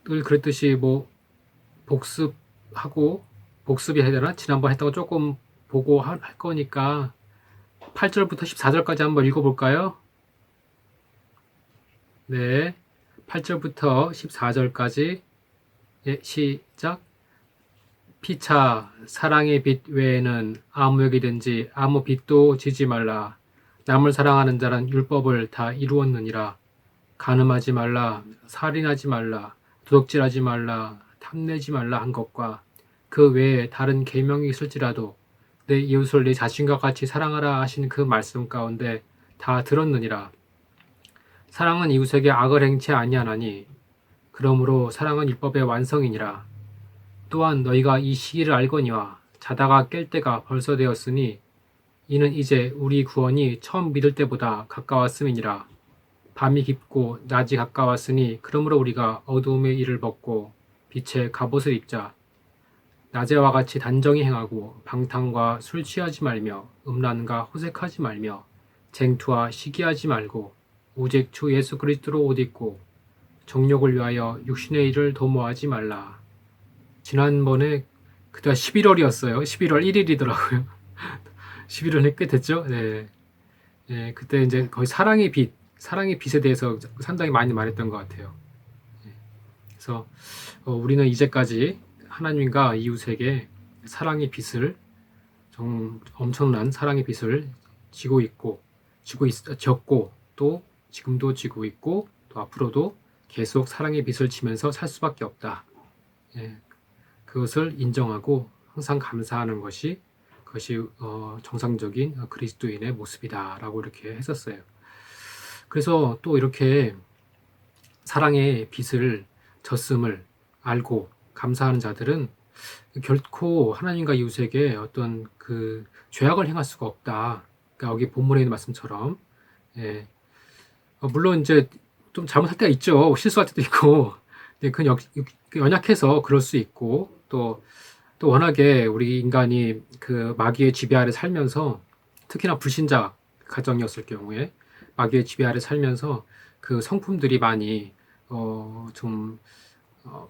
늘 그랬듯이 뭐 복습하고 복습이 해야 되나? 지난번 했던 거 조금 보고 할 거니까 8절부터 14절까지 한번 읽어볼까요? 네. 8절부터 14절까지 시작. 피차 사랑의 빛 외에는 아무에게든지 아무 빛도 지지 말라. 남을 사랑하는 자는 율법을 다 이루었느니라. 간음하지 말라, 살인하지 말라, 도둑질하지 말라, 탐내지 말라 한 것과 그 외에 다른 계명이 있을지라도 내 이웃을 내 자신과 같이 사랑하라 하신 그 말씀 가운데 다 들었느니라. 사랑은 이웃에게 악을 행치 아니하나니 그러므로 사랑은 율법의 완성이니라. 또한 너희가 이 시기를 알거니와 자다가 깰 때가 벌써 되었으니 이는 이제 우리 구원이 처음 믿을 때보다 가까웠음이니라. 밤이 깊고 낮이 가까웠으니 그러므로 우리가 어두움의 일을 벗고 빛의 갑옷을 입자. 낮에와 같이 단정히 행하고 방탕과 술 취하지 말며 음란과 호색하지 말며 쟁투와 시기하지 말고 오직 주 예수 그리스도로 옷 입고 정욕을 위하여 육신의 일을 도모하지 말라. 지난번에 그때 11월이었어요. 11월 1일이더라고요. 11월이 꽤 됐죠? 네. 네, 그때 이제 거의 사랑의 빛에 대해서 상당히 많이 말했던 것 같아요. 네. 그래서 우리는 이제까지 하나님과 이웃에게 사랑의 빛을 엄청난 사랑의 빛을 지었고 또 지금도 지고 있고 또 앞으로도 계속 사랑의 빛을 지면서 살 수밖에 없다. 예, 그것을 인정하고 항상 감사하는 것이 그것이 정상적인 그리스도인의 모습이다라고 이렇게 했었어요. 그래서 또 이렇게 사랑의 빛을 졌음을 알고 감사하는 자들은 결코 하나님과 이웃에게 어떤 그 죄악을 행할 수가 없다. 그러니까 여기 본문에 있는 말씀처럼 예, 물론 이제 좀 잘못할 때가 있죠. 실수할 때도 있고 그 연약해서 그럴 수 있고 또 워낙에 우리 인간이 그 마귀의 지배 아래 살면서 특히나 불신자 가정이었을 경우에 마귀의 지배 아래 살면서 그 성품들이 많이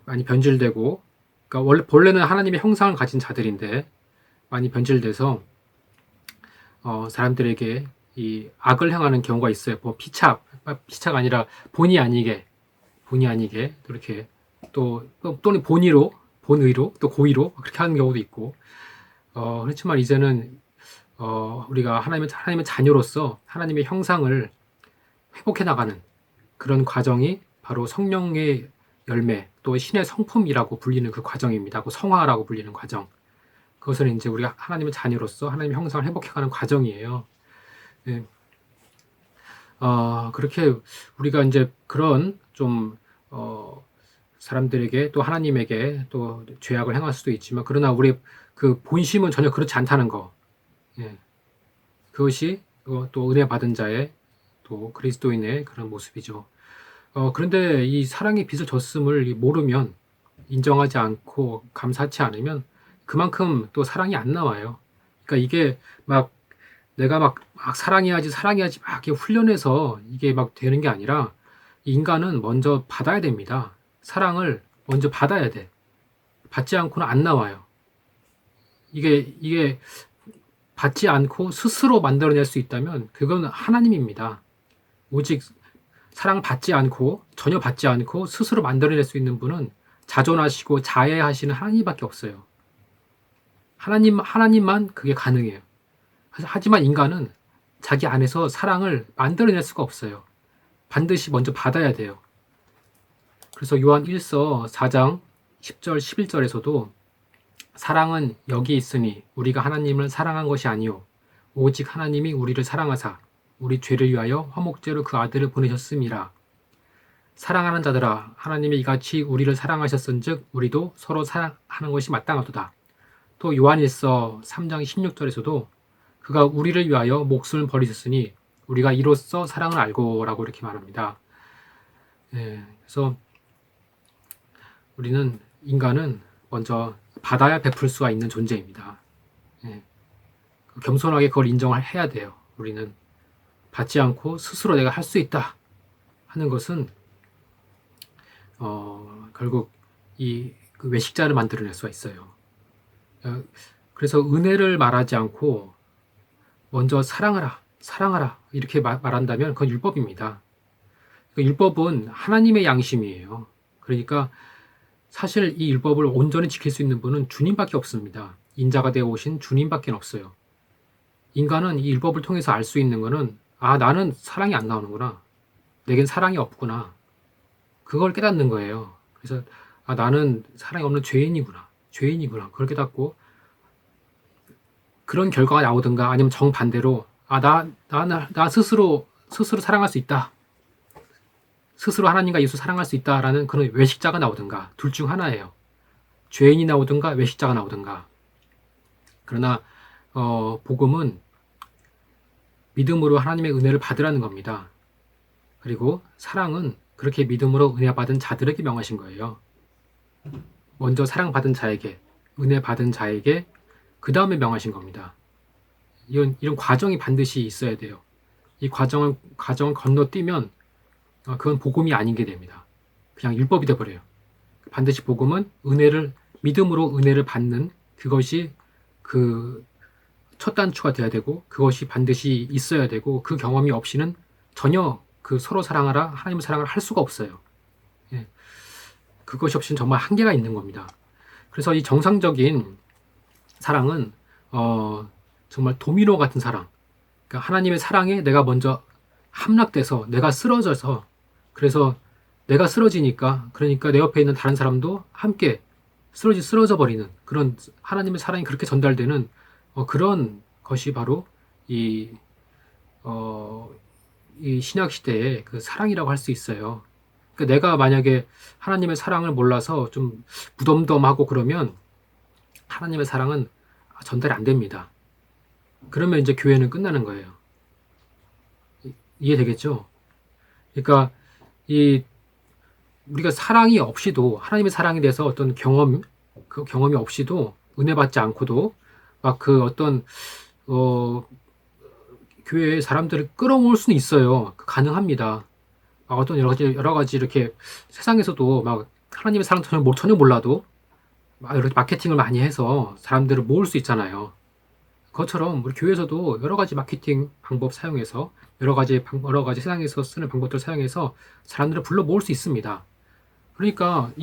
많이 변질되고 그러니까 본래는 하나님의 형상을 가진 자들인데 많이 변질돼서 사람들에게 이 악을 행하는 경우가 있어요. 뭐 피차가 아니라 본의 아니게 이렇게 또는 본의로 또 고의로 그렇게 하는 경우도 있고 그렇지만 이제는 우리가 하나님의 자녀로서 하나님의 형상을 회복해 나가는 그런 과정이 바로 성령의 열매 또 신의 성품이라고 불리는 그 과정입니다. 그 성화라고 불리는 과정. 그것은 이제 우리가 하나님의 자녀로서 하나님의 형상을 회복해가는 과정이에요. 네. 그렇게 우리가 이제 그런 좀 사람들에게 또 하나님에게 또 죄악을 행할 수도 있지만 그러나 우리 그 본심은 전혀 그렇지 않다는 거. 예. 그것이 또 은혜 받은 자의 또 그리스도인의 그런 모습이죠. 그런데 이 사랑의 빛을 줬음을 모르면 인정하지 않고 감사치 않으면 그만큼 또 사랑이 안 나와요. 그러니까 이게 막 내가 막 사랑해야지 막 이렇게 훈련해서 이게 막 되는 게 아니라 인간은 먼저 받아야 됩니다. 사랑을 먼저 받아야 돼. 받지 않고는 안 나와요. 이게 받지 않고 스스로 만들어낼 수 있다면 그건 하나님입니다. 오직 사랑 받지 않고 전혀 받지 않고 스스로 만들어낼 수 있는 분은 자존하시고 자애하시는 하나님밖에 없어요. 하나님만 그게 가능해요. 하지만 인간은 자기 안에서 사랑을 만들어낼 수가 없어요. 반드시 먼저 받아야 돼요. 그래서 요한 1서 4장 10절 11절에서도 사랑은 여기 있으니 우리가 하나님을 사랑한 것이 아니요 오직 하나님이 우리를 사랑하사 우리 죄를 위하여 화목제로 그 아들을 보내셨음이라. 사랑하는 자들아 하나님이 이같이 우리를 사랑하셨은즉 우리도 서로 사랑하는 것이 마땅하도다. 또 요한일서 3장 16절에서도 그가 우리를 위하여 목숨을 버리셨으니 우리가 이로써 사랑을 알고라고 이렇게 말합니다. 그래서 인간은 먼저 받아야 베풀 수가 있는 존재입니다. 겸손하게 그걸 인정해야 돼요. 우리는 받지 않고 스스로 내가 할 수 있다 하는 것은 결국 그 외식자를 만들어낼 수가 있어요. 그래서 은혜를 말하지 않고 먼저 사랑하라 이렇게 말한다면 그건 율법입니다. 율법은 하나님의 양심이에요. 그러니까 사실 이 율법을 온전히 지킬 수 있는 분은 주님밖에 없습니다. 인자가 되어 오신 주님밖에 없어요. 인간은 이 율법을 통해서 알 수 있는 거는 나는 사랑이 안 나오는구나. 내겐 사랑이 없구나. 그걸 깨닫는 거예요. 그래서 나는 사랑이 없는 죄인이구나. 그걸 깨닫고 그런 결과가 나오든가 아니면 정반대로 나 스스로 사랑할 수 있다. 스스로 하나님과 예수 사랑할 수 있다라는 그런 외식자가 나오든가 둘 중 하나예요. 죄인이 나오든가 외식자가 나오든가. 그러나 복음은 믿음으로 하나님의 은혜를 받으라는 겁니다. 그리고 사랑은 그렇게 믿음으로 은혜 받은 자들에게 명하신 거예요. 먼저 사랑받은 자에게, 은혜 받은 자에게 그 다음에 명하신 겁니다. 이런 과정이 반드시 있어야 돼요. 이 과정을 건너뛰면 그건 복음이 아닌 게 됩니다. 그냥 율법이 돼버려요. 반드시 복음은 믿음으로 은혜를 받는 그것이 그 첫 단추가 돼야 되고 그것이 반드시 있어야 되고 그 경험이 없이는 전혀 그 서로 사랑하라 하나님의 사랑을 할 수가 없어요. 예. 그것이 없이는 정말 한계가 있는 겁니다. 그래서 이 정상적인 사랑은 정말 도미노 같은 사랑. 그러니까 하나님의 사랑에 내가 먼저 함락돼서 내가 쓰러져서 그래서 내가 쓰러지니까 그러니까 내 옆에 있는 다른 사람도 함께 쓰러져 버리는 그런 하나님의 사랑이 그렇게 전달되는 그런 것이 바로 이 신약 시대의 그 사랑이라고 할 수 있어요. 그러니까 내가 만약에 하나님의 사랑을 몰라서 좀 무덤덤하고 그러면 하나님의 사랑은 전달이 안 됩니다. 그러면 이제 교회는 끝나는 거예요. 이해되겠죠? 그러니까 우리가 사랑이 없이도 하나님의 사랑에 대해서 어떤 그 경험이 없이도 은혜 받지 않고도 막 그 어떤 교회에 사람들을 끌어모을 수는 있어요. 가능합니다. 어떤 여러 가지 이렇게 세상에서도 막 하나님의 사랑 전혀 몰라도 막 이렇게 마케팅을 많이 해서 사람들을 모을 수 있잖아요. 그것처럼 우리 교회에서도 여러 가지 마케팅 방법 사용해서 여러 가지 세상에서 쓰는 방법들을 사용해서 사람들을 불러 모을 수 있습니다. 그러니까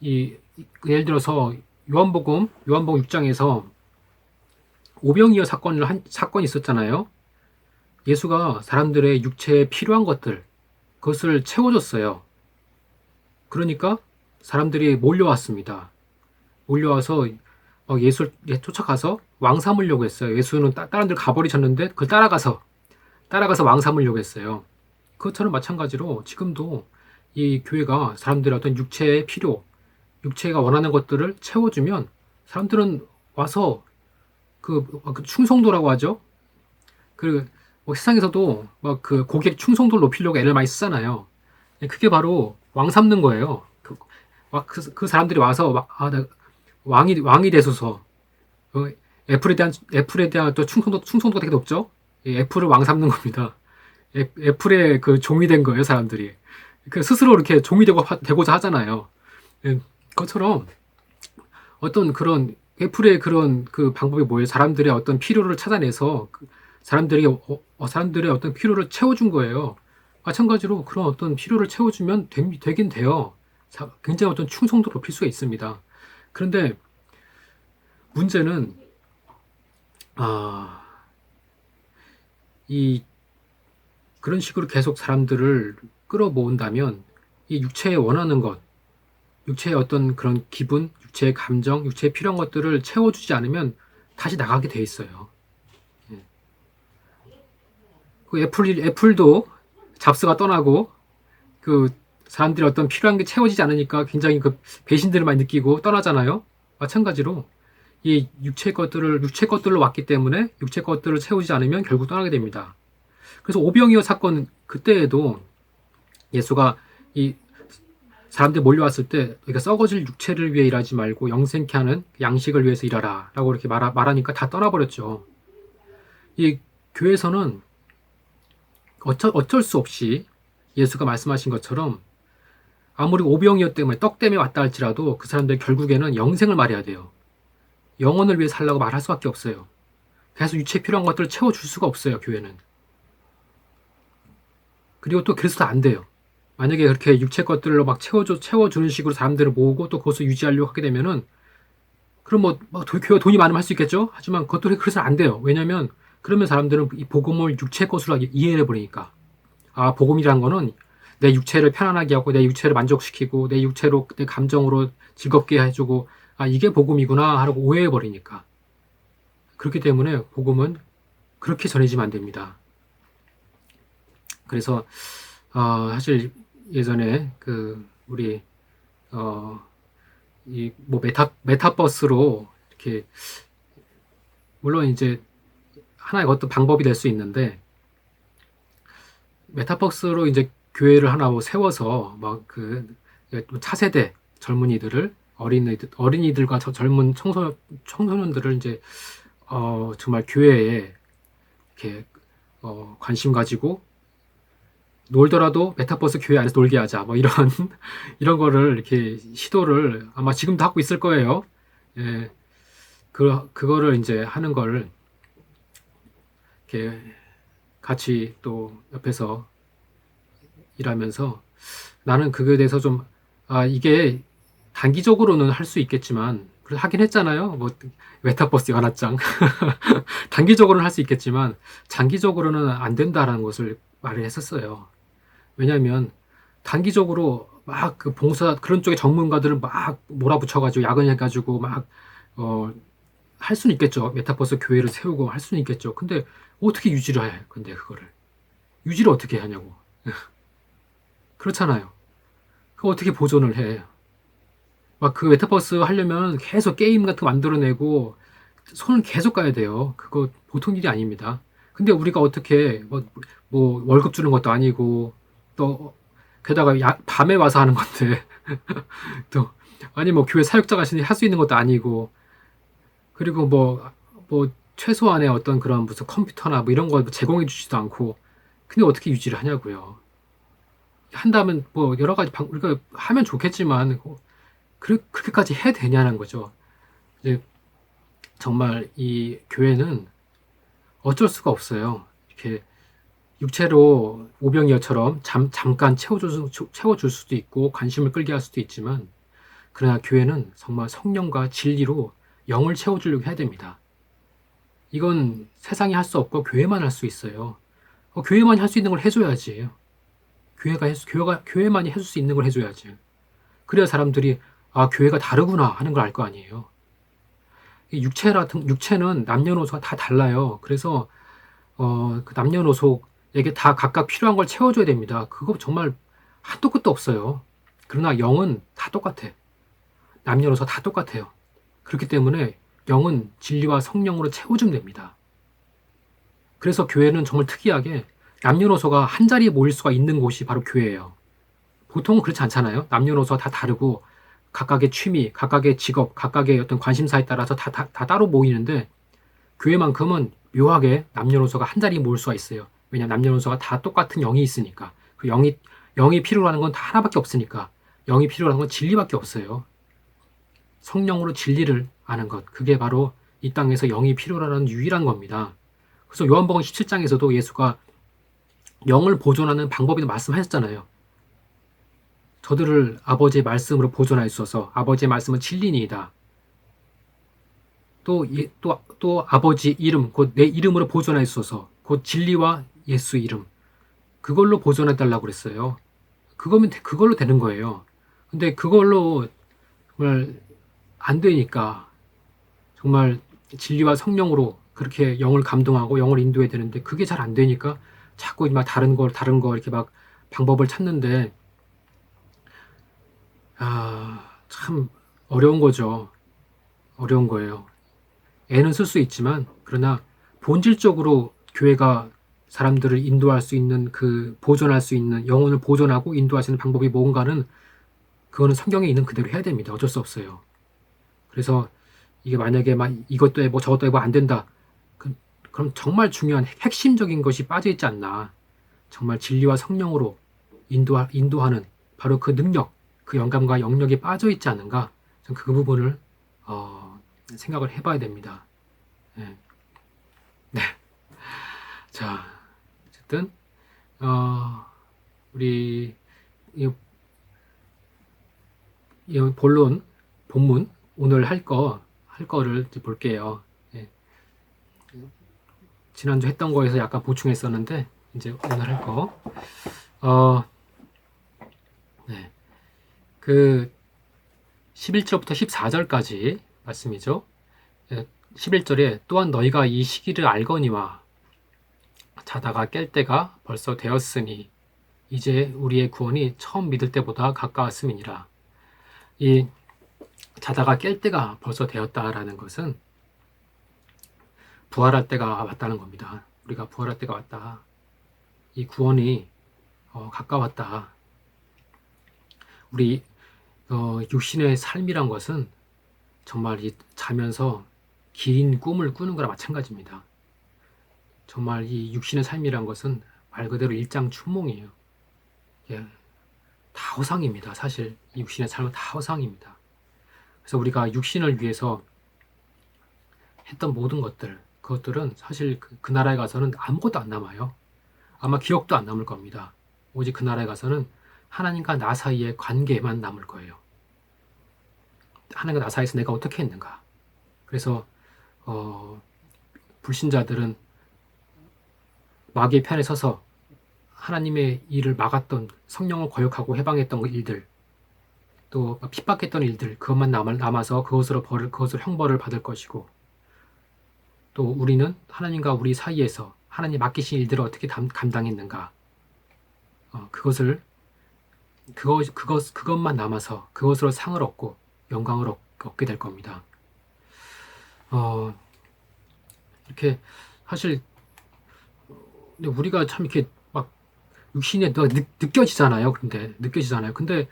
예를 들어서 요한복음 6장에서 오병이어 사건이 있었잖아요. 예수가 사람들의 육체에 필요한 그것을 채워줬어요. 그러니까 사람들이 몰려왔습니다. 몰려와서 예수를 쫓아가서 왕 삼으려고 했어요. 예수는 다른 데로 가버리셨는데 그걸 따라가서 왕 삼으려고 했어요. 그것처럼 마찬가지로 지금도 이 교회가 사람들의 어떤 육체의 필요, 육체가 원하는 것들을 채워주면 사람들은 와서 그 충성도라고 하죠. 세상에서도 막 그 고객 충성도를 높이려고 애를 많이 쓰잖아요. 그게 바로 왕 삼는 거예요. 그 사람들이 와서 왕이 되소서. 애플에 대한 또 충성도가 되게 높죠. 애플을 왕 삼는 겁니다. 애플의 그 종이 된 거예요, 사람들이. 스스로 이렇게 종이 되고자 하잖아요. 그것처럼 어떤 그런 애플의 그런 그 방법이 뭐예요? 사람들의 어떤 필요를 찾아내서 사람들의 어떤 필요를 채워준 거예요. 마찬가지로 그런 어떤 필요를 채워주면 되긴 돼요. 굉장히 어떤 충성도를 높일 수가 있습니다. 그런데 문제는 그런 식으로 계속 사람들을 끌어모은다면 이 육체에 원하는 것, 육체의 어떤 그런 기분, 육체의 감정, 육체에 필요한 것들을 채워주지 않으면 다시 나가게 돼 있어요. 그 애플도 잡스가 떠나고 그 사람들이 어떤 필요한 게 채워지지 않으니까 굉장히 그 배신들을 많이 느끼고 떠나잖아요. 마찬가지로 이 육체 것들로 왔기 때문에 육체 것들을 채우지 않으면 결국 떠나게 됩니다. 그래서 오병이어 사건 그때에도 예수가 이 사람들이 몰려왔을 때 그러니까 썩어질 육체를 위해 일하지 말고 영생케 하는 양식을 위해서 일하라 라고 이렇게 말하니까 다 떠나버렸죠. 이 교회에서는 어쩔 수 없이 예수가 말씀하신 것처럼 아무리 오병이어 때문에 떡 때문에 왔다 할지라도 그 사람들 결국에는 영생을 말해야 돼요. 영혼을 위해 살라고 말할 수밖에 없어요. 계속 육체에 필요한 것들을 채워줄 수가 없어요, 교회는. 그리고 또 그래서도 안 돼요. 만약에 그렇게 육체 것들로 막 채워주는 식으로 사람들을 모으고 또 그것을 유지하려고 하게 되면은, 그럼 교회가 돈이 많으면 할 수 있겠죠? 하지만 그것들이 그래서 안 돼요. 왜냐면, 그러면 사람들은 이 복음을 육체 것으로 이해해 버리니까. 아, 복음이란 거는 내 육체를 편안하게 하고, 내 육체를 만족시키고, 내 육체로, 내 감정으로 즐겁게 해주고, 아, 이게 복음이구나 하고 오해해 버리니까. 그렇기 때문에 복음은 그렇게 전해지면 안 됩니다. 그래서 사실 예전에 우리 메타버스로 이렇게, 물론 이제 하나의 어떤 방법이 될 수 있는데, 메타버스로 이제 교회를 하나 세워서 차세대 젊은이들을, 어린이들과 젊은 청소년들을 이제 정말 교회에 이렇게 관심 가지고 놀더라도 메타버스 교회 안에서 놀게 하자, 이런 이런 거를 이렇게 시도를 아마 지금도 하고 있을 거예요. 예, 그거를 이제 하는 걸 이렇게 같이 또 옆에서 일하면서, 나는 그거에 대해서 좀, 이게 단기적으로는 할 수 있겠지만, 그래서 하긴 했잖아요. 메타버스 연합장. 단기적으로는 할 수 있겠지만, 장기적으로는 안 된다라는 것을 말을 했었어요. 왜냐하면, 단기적으로 그런 쪽의 전문가들을 막 몰아붙여가지고, 야근해가지고, 할 수는 있겠죠. 메타버스 교회를 세우고 할 수는 있겠죠. 근데 어떻게 유지를 해? 근데 그거를. 유지를 어떻게 하냐고. 그렇잖아요. 그거 어떻게 보존을 해? 그 메타버스 하려면 계속 게임 같은 거 만들어내고 손을 계속 가야 돼요. 그거 보통 일이 아닙니다. 근데 우리가 어떻게 월급 주는 것도 아니고, 또 게다가 밤에 와서 하는 건데 또 아니 교회 사역자가 할 수 있는 것도 아니고, 그리고 최소한의 어떤 그런 무슨 컴퓨터나 이런 거 제공해 주지도 않고, 근데 어떻게 유지를 하냐고요. 한다면 여러 가지 우리가 하면 좋겠지만, 그렇게까지 해야 되냐는 거죠. 이제 정말 이 교회는 어쩔 수가 없어요. 이렇게 육체로 오병이어처럼 잠깐 채워줄 수도 있고 관심을 끌게 할 수도 있지만, 그러나 교회는 정말 성령과 진리로 영을 채워주려고 해야 됩니다. 이건 세상이 할 수 없고 교회만 할 수 있어요. 교회만이 할 수 있는 걸 해줘야지. 교회만이 해줄 수 있는 걸 해줘야지. 그래야 사람들이 교회가 다르구나 하는 걸 알 거 아니에요. 육체는 남녀노소가 다 달라요. 그래서 그 남녀노소에게 다 각각 필요한 걸 채워줘야 됩니다. 그거 정말 한도 끝도 없어요. 그러나 영은 다 똑같아. 남녀노소 다 똑같아요. 그렇기 때문에 영은 진리와 성령으로 채워주면 됩니다. 그래서 교회는 정말 특이하게 남녀노소가 한 자리에 모일 수가 있는 곳이 바로 교회예요. 보통은 그렇지 않잖아요. 남녀노소가 다 다르고 각각의 취미, 각각의 직업, 각각의 어떤 관심사에 따라서 다 따로 모이는데, 교회만큼은 묘하게 남녀노소가 한 자리에 모일 수가 있어요. 왜냐하면 남녀노소가 다 똑같은 영이 있으니까. 그 영이 필요로 하는 건 다 하나밖에 없으니까. 영이 필요로 하는 건 진리밖에 없어요. 성령으로 진리를 아는 것, 그게 바로 이 땅에서 영이 필요로 하는 유일한 겁니다. 그래서 요한복음 17장에서도 예수가 영을 보존하는 방법이 말씀하셨잖아요. 저들을 아버지의 말씀으로 보존하였소서. 아버지의 말씀은 진리니이다. 또 아버지 이름, 곧 내 이름으로 보존하였소서. 곧 진리와 예수 이름. 그걸로 보존해달라고 그랬어요. 그걸로 되는 거예요. 근데 그걸로 정말 안 되니까, 정말 진리와 성령으로 그렇게 영을 감동하고 영을 인도해야 되는데, 그게 잘 안 되니까 자꾸 다른 거 이렇게 방법을 찾는데, 참 어려운 거죠. 어려운 거예요. 애는 쓸 수 있지만, 그러나 본질적으로 교회가 사람들을 인도할 수 있는, 보존할 수 있는, 영혼을 보존하고 인도하시는 방법이 뭔가는, 그거는 성경에 있는 그대로 해야 됩니다. 어쩔 수 없어요. 그래서 이게 만약에 이것도 해보 저것도 해보 안 된다, 그럼 정말 중요한 핵심적인 것이 빠져 있지 않나. 정말 진리와 성령으로 인도하는 바로 그 능력, 그 영감과 영역이 빠져 있지 않은가? 그 부분을 생각을 해봐야 됩니다. 네. 네. 자, 어쨌든 우리 이 본문 오늘 할 거를 볼게요. 예. 지난주 했던 거에서 약간 보충했었는데 이제 오늘 할 거. 네. 그 11절부터 14절까지 말씀이죠. 11절에 또한 너희가 이 시기를 알거니와 자다가 깰 때가 벌써 되었으니 이제 우리의 구원이 처음 믿을 때보다 가까웠음이니라. 이 자다가 깰 때가 벌써 되었다라는 것은 부활할 때가 왔다는 겁니다. 우리가 부활할 때가 왔다. 이 구원이 가까웠다. 우리 육신의 삶이란 것은 정말 이 자면서 긴 꿈을 꾸는 거나 마찬가지입니다. 정말 이 육신의 삶이란 것은 말 그대로 일장춘몽이에요. 예, 다 허상입니다. 사실 이 육신의 삶은 다 허상입니다. 그래서 우리가 육신을 위해서 했던 모든 그것들은 사실 그 나라에 가서는 아무것도 안 남아요. 아마 기억도 안 남을 겁니다. 오직 그 나라에 가서는 하나님과 나 사이의 관계만 남을 거예요. 하나님과 나 사이에서 내가 어떻게 했는가. 그래서 불신자들은 마귀의 편에 서서 하나님의 일을 막았던, 성령을 거역하고 해방했던 일들, 또 핍박했던 일들, 그것만 남아서 그것으로 형벌을 받을 것이고, 또 우리는 하나님과 우리 사이에서 하나님 맡기신 일들을 어떻게 감당했는가, 그것만 남아서 그것으로 상을 얻고 영광을 얻게 될 겁니다. 이렇게 사실 근데 우리가 참 이렇게 막 육신에 느껴지잖아요. 근데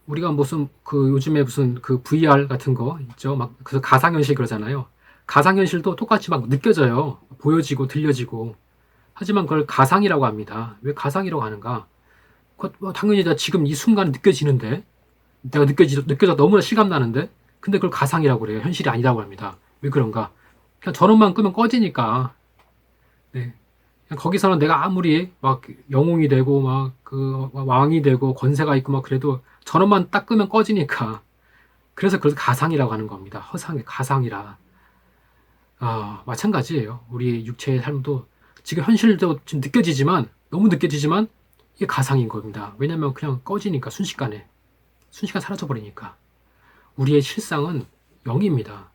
우리가 무슨 요즘에 무슨 VR 같은 거 있죠. 막 그래서 가상현실 그러잖아요. 가상현실도 똑같이 막 느껴져요. 보여지고 들려지고. 하지만 그걸 가상이라고 합니다. 왜 가상이라고 하는가? 당연히 지금 이 순간 느껴지는데, 내가 느껴져 너무나 실감나는데, 근데 그걸 가상이라고 그래요. 현실이 아니라고 합니다. 왜 그런가? 그냥 전원만 끄면 꺼지니까. 네. 거기서는 내가 아무리 막 영웅이 되고 막 왕이 되고 권세가 있고 막 그래도 전원만 딱 끄면 꺼지니까. 그래서 그걸 가상이라고 하는 겁니다. 가상이라. 마찬가지예요. 우리 육체의 삶도 지금 현실도 지금 너무 느껴지지만 이게 가상인 겁니다. 왜냐면 그냥 꺼지니까 순식간 사라져버리니까. 우리의 실상은 영입니다.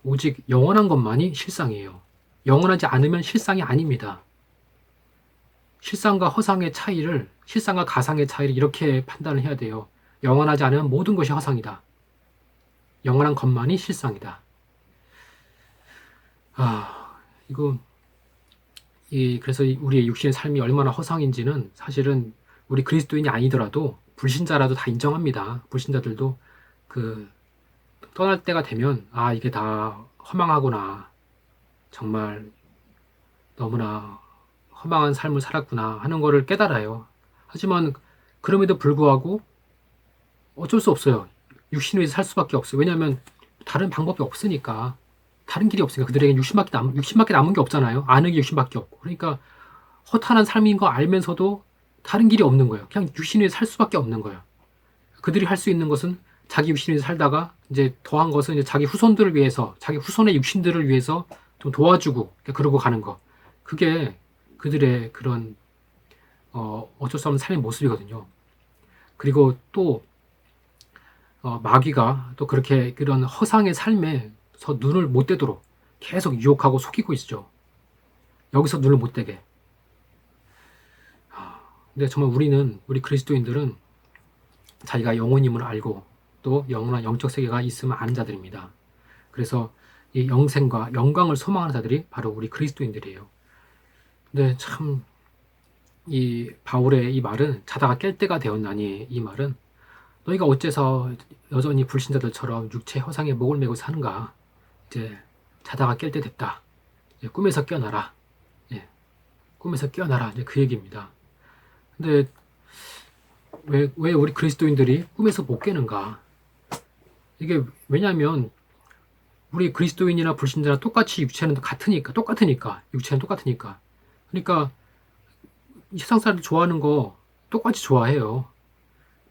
오직 영원한 것만이 실상이에요. 영원하지 않으면 실상이 아닙니다. 실상과 가상의 차이를 이렇게 판단을 해야 돼요. 영원하지 않으면 모든 것이 허상이다. 영원한 것만이 실상이다. 그래서 우리의 육신의 삶이 얼마나 허상인지는 사실은 우리 그리스도인이 아니더라도 불신자라도 다 인정합니다. 불신자들도 떠날 때가 되면 이게 다 허망하구나. 정말 너무나 허망한 삶을 살았구나 하는 거를 깨달아요. 하지만 그럼에도 불구하고 어쩔 수 없어요. 육신 위에서 살 수밖에 없어요. 왜냐하면 다른 방법이 없으니까. 다른 길이 없으니까. 그들에겐 육신밖에 남은 게 없잖아요. 아는 게 육신밖에 없고. 그러니까 허탄한 삶인 거 알면서도 다른 길이 없는 거예요. 그냥 육신 위에서 살 수밖에 없는 거예요. 그들이 할 수 있는 것은 자기 육신 위에서 살다가 이제 더한 것은 이제 자기 후손들을 위해서, 자기 후손의 육신들을 위해서 좀 도와주고 그러고 가는 거. 그게 그들의 그런 어쩔 수 없는 삶의 모습이거든요. 그리고 또 마귀가 또 그렇게 그런 허상의 삶에서 눈을 못 떼도록 계속 유혹하고 속이고 있죠. 여기서 눈을 못 떼게. 근데 정말 우리 그리스도인들은 자기가 영혼임을 알고 또 영원한 영적 세계가 있으면 아는 자들입니다. 그래서 이 영생과 영광을 소망하는 자들이 바로 우리 그리스도인들이에요. 근데 참 이 바울의 이 말은 자다가 깰 때가 되었나니, 이 말은 너희가 어째서 여전히 불신자들처럼 육체 허상에 목을 메고 사는가. 이제 자다가 깰 때 됐다. 이제 꿈에서 깨어나라. 꿈에서 깨어나라. 이제 그 얘기입니다. 근데 왜 우리 그리스도인들이 꿈에서 못 깨는가? 이게 왜냐하면 우리 그리스도인이나 불신자나 똑같이 육체는 똑같으니까 육체는 똑같으니까. 그러니까 세상 사람들 좋아하는 거 똑같이 좋아해요.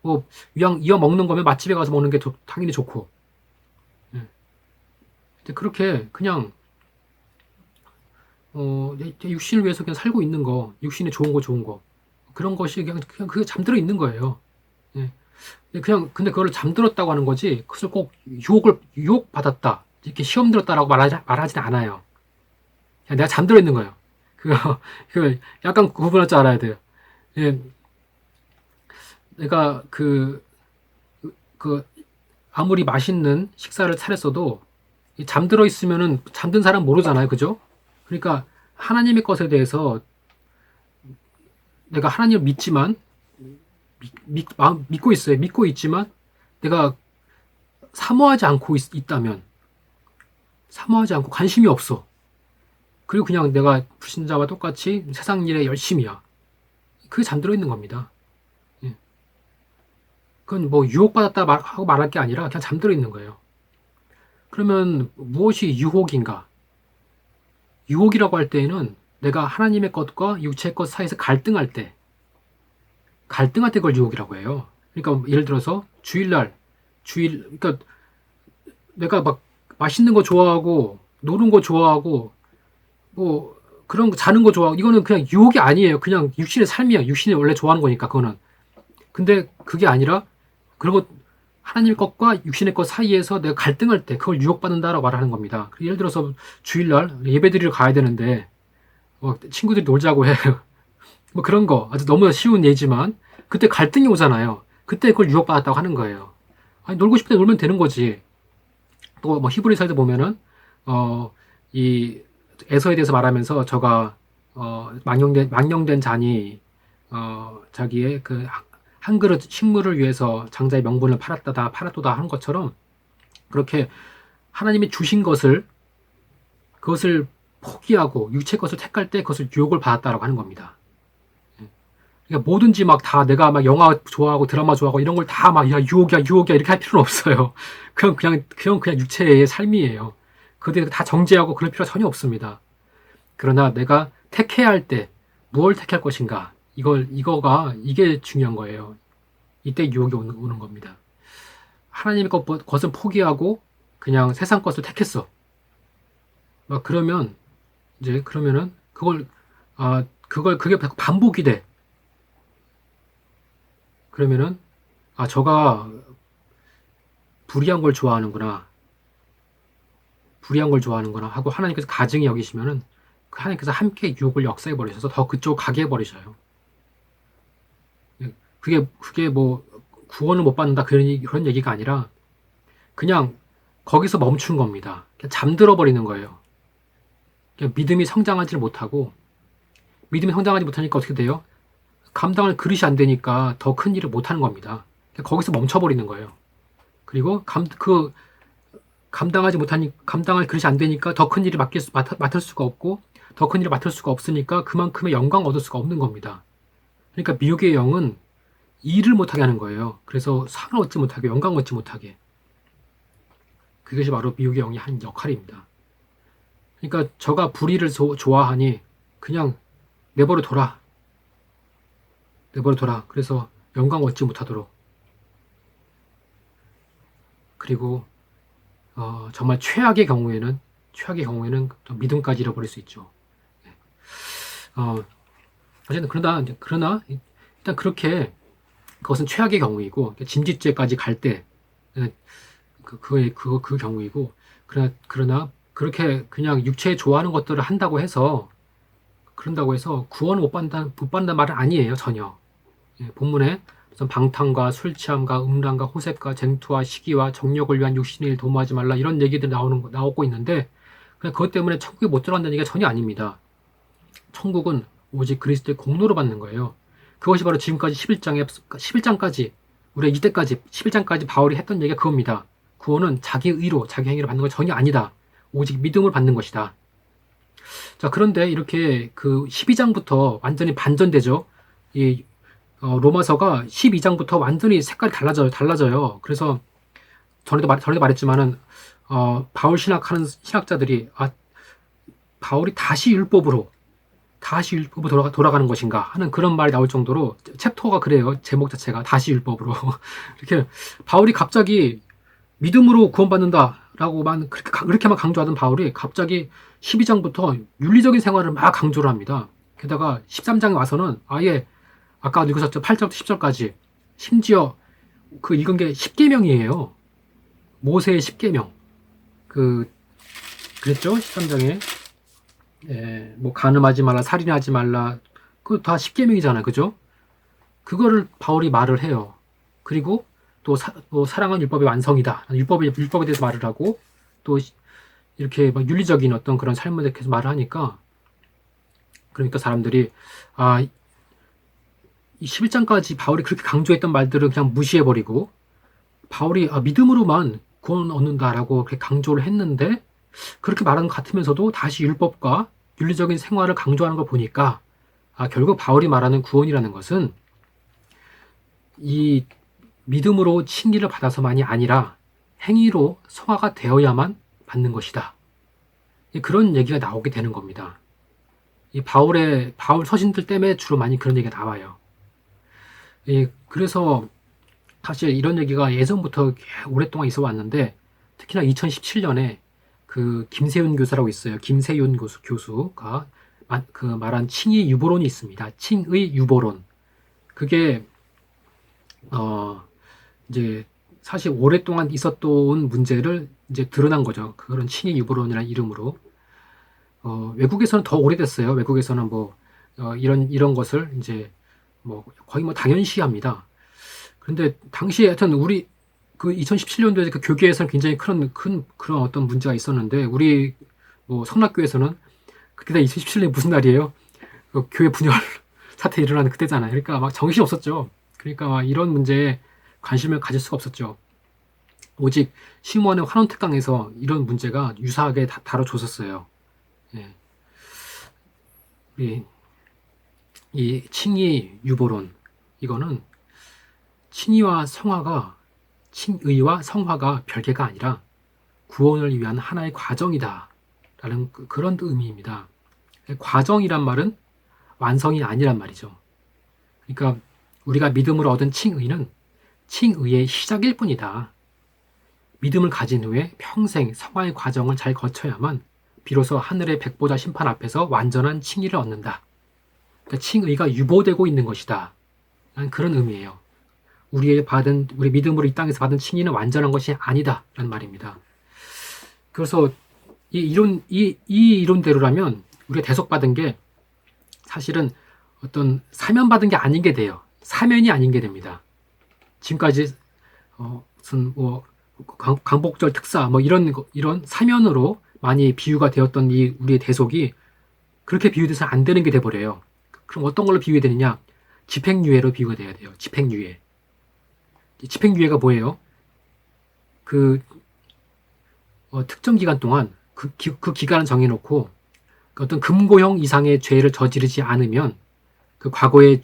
뭐 이왕 먹는 거면 맛집에 가서 먹는 게 당연히 좋고. 예. 근데 그렇게 그냥 내 육신을 위해서 그냥 살고 있는 거, 육신에 좋은 거 그런 것이 그냥 그게 잠들어 있는 거예요. 예. 근데 그걸 잠들었다고 하는 거지, 그것을 꼭 유혹받았다, 이렇게 시험 들었다라고 말하진 않아요. 그냥 내가 잠들어 있는 거예요. 그거 약간 구분할 줄 알아야 돼요. 예. 내가 아무리 맛있는 식사를 차렸어도 잠들어 있으면은 잠든 사람 모르잖아요. 그죠? 그러니까 하나님의 것에 대해서 내가 하나님을 믿지만, 믿고 있어요. 믿고 있지만 내가 사모하지 않고 있다면, 사모하지 않고 관심이 없어. 그리고 그냥 내가 불신자와 똑같이 세상 일에 열심이야. 그게 잠들어 있는 겁니다. 예. 그건 뭐 유혹받았다 하고 말할 게 아니라 그냥 잠들어 있는 거예요. 그러면 무엇이 유혹인가? 유혹이라고 할 때에는 내가 하나님의 것과 육체의 것 사이에서 갈등할 때 그걸 유혹이라고 해요. 그러니까 예를 들어서 그러니까 내가 막 맛있는 거 좋아하고 노는 거 좋아하고 뭐 그런 거 자는 거 좋아하고, 이거는 그냥 유혹이 아니에요. 그냥 육신의 삶이야. 육신이 원래 좋아하는 거니까 그거는. 근데 그게 아니라, 그리고 하나님 것과 육신의 것 사이에서 내가 갈등할 때 그걸 유혹받는다라고 말하는 겁니다. 예를 들어서 주일날 예배드리러 가야 되는데 친구들이 놀자고 해요. 뭐 그런 거 아주 너무 쉬운 예지만 그때 갈등이 오잖아요. 그때 그걸 유혹받았다고 하는 거예요. 아니, 놀고 싶을 때 놀면 되는 거지. 또 뭐 히브리서에도 보면은 이 에서에 대해서 말하면서, 저가 망령된 잔이 자기의 한 그릇 식물을 위해서 장자의 명분을 팔았도다 하는 것처럼, 그렇게 하나님이 주신 그것을 포기하고 육체 것을 택할 때 그것을 유혹을 받았다라고 하는 겁니다. 그러니까 뭐든지 막 다 내가 막 영화 좋아하고 드라마 좋아하고 이런 걸 다 막 유혹이야 이렇게 할 필요는 없어요. 그냥 육체의 삶이에요. 그들 다 정죄하고 그럴 필요가 전혀 없습니다. 그러나 내가 택해야 할 때 무엇을 택할 것인가, 이게 중요한 거예요. 이때 유혹이 오는 겁니다. 하나님의 것은 포기하고 그냥 세상 것을 택했어. 막 그러면은 그게 반복이 돼. 그러면은 저가 불의한 걸 좋아하는구나 하고 하나님께서 가증히 여기시면은, 하나님께서 함께 유혹을 역사해 버리셔서 더 그쪽 가게 해 버리셔요. 그게 뭐 구원을 못 받는다 그런 얘기가 아니라, 그냥 거기서 멈춘 겁니다. 그냥 잠들어 버리는 거예요. 그냥 믿음이 성장하지 못하니까 어떻게 돼요? 감당할 그릇이 안 되니까 더 큰 일을 못 하는 겁니다. 그냥 거기서 멈춰 버리는 거예요. 그리고 감당할 그릇이 안 되니까 더 큰 일을 맡을 수가 없고, 더 큰 일을 맡을 수가 없으니까 그만큼의 영광을 얻을 수가 없는 겁니다. 그러니까 미혹의 영은 일을 못하게 하는 거예요. 그래서 상을 얻지 못하게, 영광을 얻지 못하게. 그것이 바로 미혹의 영이 한 역할입니다. 그러니까 저가 불의를 좋아하니 그냥 내버려 둬라. 그래서 영광 얻지 못하도록. 그리고 정말 최악의 경우에는 믿음까지 잃어버릴 수 있죠. 어쨌든 그러나 일단 그렇게, 그것은 최악의 경우이고, 짐짓죄까지 갈 때 그 경우이고, 그러나 그렇게 그냥 육체에 좋아하는 것들을 그런다고 해서 구원을 못 받는다는 말은 아니에요, 전혀. 본문에 방탕과 술 취함과 음란과 호색과 쟁투와 시기와 정욕을 위한 육신의 일 도모하지 말라, 이런 얘기들이 나오고 있는데, 그냥 그것 때문에 천국에 못 들어간다는 얘기가 전혀 아닙니다. 천국은 오직 그리스도의 공로로 받는 거예요. 그것이 바로 지금까지 11장까지 우리가 이때까지 11장까지 바울이 했던 얘기가 그겁니다. 구원은 자기 의로, 자기 행위로 받는 건 전혀 아니다. 오직 믿음을 받는 것이다. 자, 그런데 이렇게 12장부터 완전히 반전되죠. 로마서가 12장부터 완전히 색깔이 달라져요. 그래서 전에도 말했지만은 바울 신학하는 신학자들이 바울이 다시 율법으로 돌아가는 것인가 하는 그런 말이 나올 정도로 챕터가 그래요. 제목 자체가 다시 율법으로 이렇게 바울이 갑자기 믿음으로 구원받는다라고만 그렇게만 강조하던 바울이 갑자기 12장부터 윤리적인 생활을 막 강조를 합니다. 게다가 13장에 와서는 아예 아까 읽으셨죠? 8절부터 10절까지 심지어 그 읽은 게 10계명이에요. 모세의 10계명. 그랬죠? 13장에 뭐 간음하지 말라, 살인하지 말라. 그거 다 10계명이잖아요. 그죠? 그거를 바울이 말을 해요. 그리고 또 사랑은 율법의 완성이다. 율법에 대해서 말을 하고 또 이렇게 막 윤리적인 어떤 그런 삶에 대해서 말을 하니까 그러니까 사람들이 이 11장까지 바울이 그렇게 강조했던 말들을 그냥 무시해버리고 바울이 믿음으로만 구원 얻는다라고 그렇게 강조를 했는데 그렇게 말하는 것 같으면서도 다시 율법과 윤리적인 생활을 강조하는 걸 보니까 결국 바울이 말하는 구원이라는 것은 이 믿음으로 칭의를 받아서만이 아니라 행위로 성화가 되어야만 받는 것이다. 그런 얘기가 나오게 되는 겁니다. 이 바울 서신들 때문에 주로 많이 그런 얘기가 나와요. 그래서 사실 이런 얘기가 예전부터 오랫동안 있어 왔는데 특히나 2017년에 그 김세윤 교수라고 있어요. 김세윤 교수가 그 말한 칭의 유보론이 있습니다. 칭의 유보론. 그게 이제 사실 오랫동안 있었던 문제를 이제 드러난 거죠. 그런 칭의 유보론이라는 이름으로. 외국에서는 더 오래됐어요. 외국에서는 뭐 이런 것을 이제 뭐 거의 뭐 당연시합니다. 그런데 당시에 하여튼 우리 그 2017년도에 그 교계에서는 굉장히 큰 그런 어떤 문제가 있었는데 우리 뭐 성락교에서는 그때 2017년이 무슨 날이에요? 교회 분열 사태 일어나는 그때잖아요. 그러니까 막 정신이 없었죠. 그러니까 막 이런 문제에 관심을 가질 수가 없었죠. 오직 시므온의 환원 특강에서 이런 문제가 유사하게 다뤄줬었어요. 예. 이 칭의 유보론 이거는 칭의와 성화가 별개가 아니라 구원을 위한 하나의 과정이다 라는 그런 의미입니다. 과정이란 말은 완성이 아니란 말이죠. 그러니까 우리가 믿음으로 얻은 칭의는 칭의의 시작일 뿐이다. 믿음을 가진 후에 평생 성화의 과정을 잘 거쳐야만 비로소 하늘의 백보자 심판 앞에서 완전한 칭의를 얻는다. 그러니까 칭의가 유보되고 있는 것이다. 라는 그런 의미예요. 우리 믿음으로 이 땅에서 받은 칭의는 완전한 것이 아니다. 라는 말입니다. 그래서 이 이론대로라면 우리가 대속받은 게 사실은 어떤 사면받은 게 아닌 게 돼요. 사면이 아닌 게 됩니다. 지금까지 무슨 뭐 광복절 특사 뭐 이런 사면으로 많이 비유가 되었던 이 우리의 대속이 그렇게 비유돼서 안 되는 게 돼버려요. 그럼 어떤 걸로 비유되느냐? 집행유예로 비유가 돼야 돼요. 집행유예. 집행유예가 뭐예요? 특정 기간 동안 그 기간을 정해놓고 어떤 금고형 이상의 죄를 저지르지 않으면 그 과거의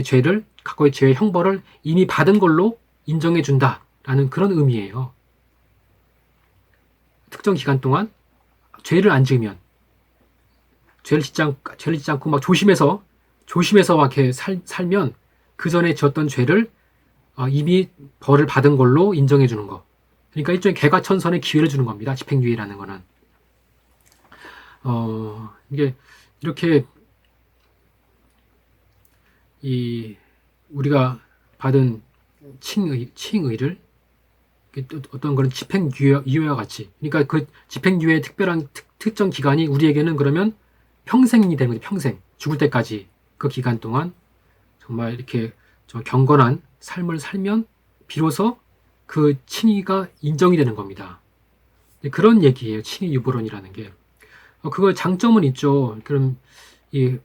죄의 형벌을 이미 받은 걸로 인정해 준다라는 그런 의미예요. 특정 기간 동안 죄를 안 지으면 죄를 짓지 않고 막 조심해서 막 이렇게 살면 그 전에 지었던 죄를 이미 벌을 받은 걸로 인정해 주는 거. 그러니까 일종의 개과천선의 기회를 주는 겁니다. 집행유예라는 거는. 이게 이렇게 우리가 받은 칭의를 어떤 그런 집행유예와 같이, 그러니까 그 집행유예의 특별한 특정 기간이 우리에게는 그러면 평생이 되는 거죠. 평생 죽을 때까지 그 기간 동안 정말 이렇게 좀 경건한 삶을 살면 비로소 그 칭의가 인정이 되는 겁니다. 그런 얘기예요. 칭의 유보론이라는 게. 그거 장점은 있죠. 그럼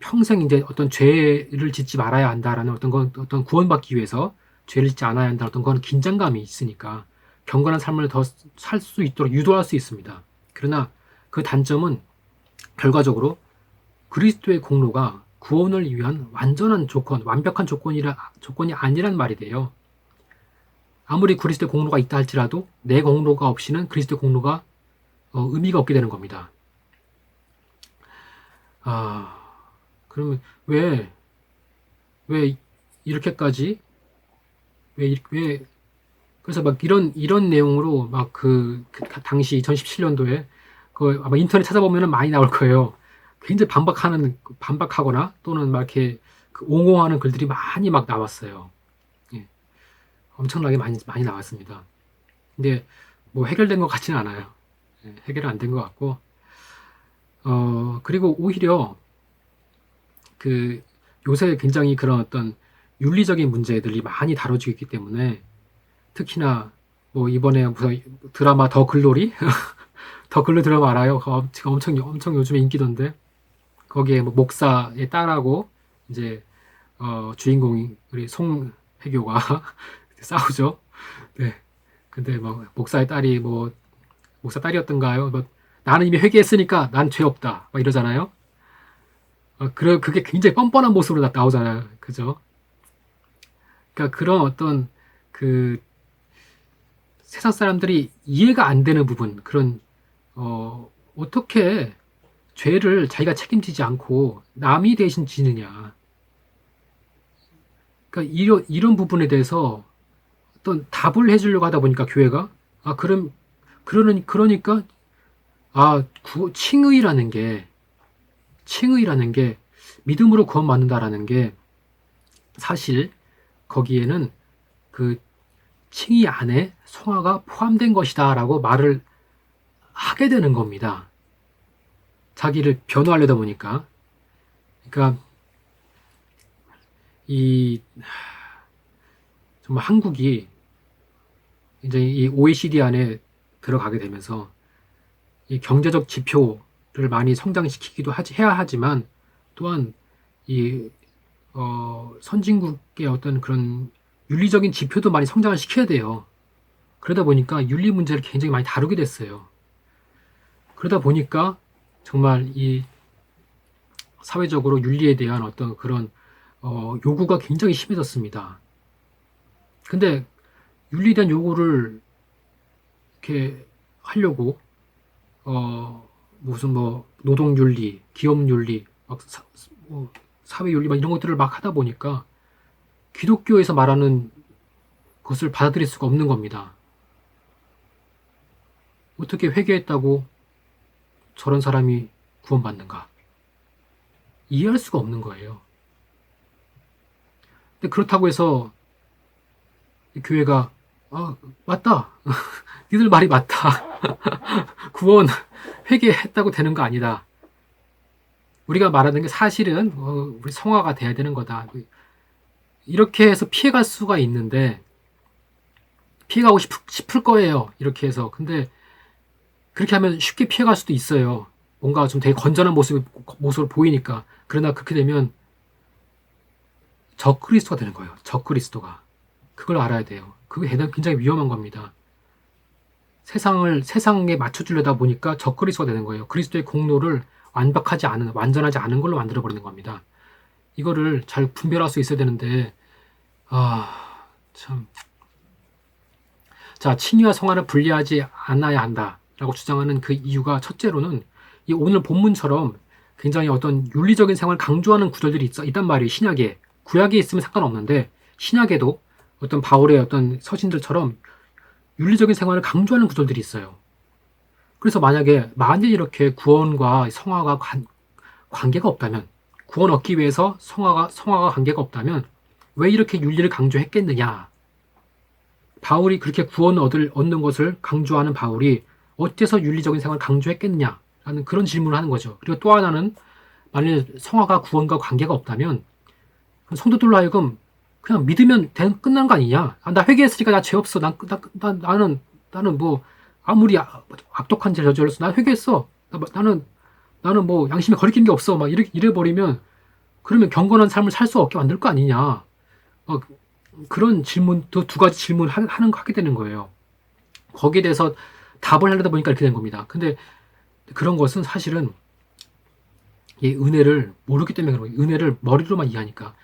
평생 이제 어떤 죄를 짓지 말아야 한다라는 어떤 구원받기 위해서 죄를 짓지 않아야 한다는 어떤 그런 긴장감이 있으니까 경건한 삶을 더 살 수 있도록 유도할 수 있습니다. 그러나 그 단점은 결과적으로 그리스도의 공로가 구원을 위한 완전한 조건, 완벽한 조건이 아니란 말이 돼요. 아무리 그리스도의 공로가 있다 할지라도 내 공로가 없이는 그리스도의 공로가 의미가 없게 되는 겁니다. 그러면 왜 이렇게까지 그래서 막 이런 내용으로 막 그 당시 2017년도에 그 아마 인터넷 찾아보면은 많이 나올 거예요. 굉장히 반박하거나 또는 막 이렇게 그 옹호하는 글들이 많이 막 나왔어요. 예, 엄청나게 많이 나왔습니다. 근데 뭐 해결된 것 같지는 않아요. 예, 해결은 안 된 것 같고, 그리고 오히려 그 요새 굉장히 그런 어떤 윤리적인 문제들이 많이 다뤄지고 있기 때문에 특히나 뭐 이번에 무슨 드라마 더 글로리 더 글로리 드라마 알아요? 지금 엄청 요즘에 인기던데 거기에 뭐 목사의 딸하고 이제 주인공이 우리 송혜교가 싸우죠. 네. 근데 뭐 목사의 딸이 뭐 목사 딸이었던가요? 뭐 나는 이미 회개했으니까 난 죄 없다. 막 이러잖아요. 그게 굉장히 뻔뻔한 모습으로 나오잖아요. 그죠? 그러니까 그런 어떤 그 세상 사람들이 이해가 안 되는 부분, 그런 어떻게 죄를 자기가 책임지지 않고 남이 대신 지느냐. 그러니까 이런 부분에 대해서 어떤 답을 해주려고 하다 보니까 교회가 그러니까 칭의라는 게 믿음으로 구원받는다라는 게 사실 거기에는 그 칭의 안에 성화가 포함된 것이다라고 말을 하게 되는 겁니다. 자기를 변호하려다 보니까. 그러니까 정말 한국이 이제 이 OECD 안에 들어가게 되면서 이 경제적 지표를 많이 성장시키기도 해야 하지만 또한 이 선진국의 어떤 그런 윤리적인 지표도 많이 성장을 시켜야 돼요. 그러다 보니까 윤리 문제를 굉장히 많이 다루게 됐어요. 그러다 보니까 정말 이 사회적으로 윤리에 대한 어떤 그런 요구가 굉장히 심해졌습니다. 근데 윤리에 대한 요구를 이렇게 하려고 무슨 뭐 노동윤리, 기업윤리, 사회윤리 막 이런 것들을 막 하다 보니까 기독교에서 말하는 것을 받아들일 수가 없는 겁니다. 어떻게 회개했다고 저런 사람이 구원받는가? 이해할 수가 없는 거예요. 근데 그렇다고 해서 교회가 맞다. 니들 말이 맞다. 구원 회개했다고 되는 거 아니다. 우리가 말하는 게 사실은 우리 성화가 돼야 되는 거다. 이렇게 해서 피해갈 수가 있는데 피해가고 싶을 거예요. 이렇게 해서. 근데 그렇게 하면 쉽게 피해갈 수도 있어요. 뭔가 좀 되게 건전한 모습을 보이니까. 그러나 그렇게 되면 적그리스도가 되는 거예요. 적그리스도가. 그걸 알아야 돼요. 그게 굉장히 위험한 겁니다. 세상에 맞춰주려다 보니까 적그리스도가 되는 거예요. 그리스도의 공로를 완전하지 않은 걸로 만들어버리는 겁니다. 이거를 잘 분별할 수 있어야 되는데, 참. 자, 칭의와 성화를 분리하지 않아야 한다라고 주장하는 그 이유가 첫째로는 이 오늘 본문처럼 굉장히 어떤 윤리적인 생활을 강조하는 구절들이 있단 말이에요. 신약에. 구약에 있으면 상관없는데 신약에도 어떤 바울의 어떤 서신들처럼 윤리적인 생활을 강조하는 구절들이 있어요. 그래서 만일 이렇게 구원과 성화가 관계가 없다면, 구원 얻기 위해서 성화가 관계가 없다면 왜 이렇게 윤리를 강조했겠느냐? 바울이 그렇게 구원 얻는 것을 강조하는 바울이 어째서 윤리적인 생활을 강조했겠느냐라는 그런 질문을 하는 거죠. 그리고 또 하나는 만일 성화가 구원과 관계가 없다면 성도들로 하여금 그냥 믿으면 끝난 거 아니냐? 나 회개했으니까 나 죄 없어. 나는 뭐 아무리 악독한 죄를 저질렀어. 나 회개했어. 나는 뭐 양심에 거리끼는 게 없어. 막 이래 버리면 그러면 경건한 삶을 살 수 없게 만들 거 아니냐? 그런 질문, 두 가지 질문을 하게 되는 거예요. 거기에 대해서 답을 하려다 보니까 이렇게 된 겁니다. 근데 그런 것은 사실은 이 은혜를 모르기 때문에 그런 거예요. 은혜를 머리로만 이해하니까.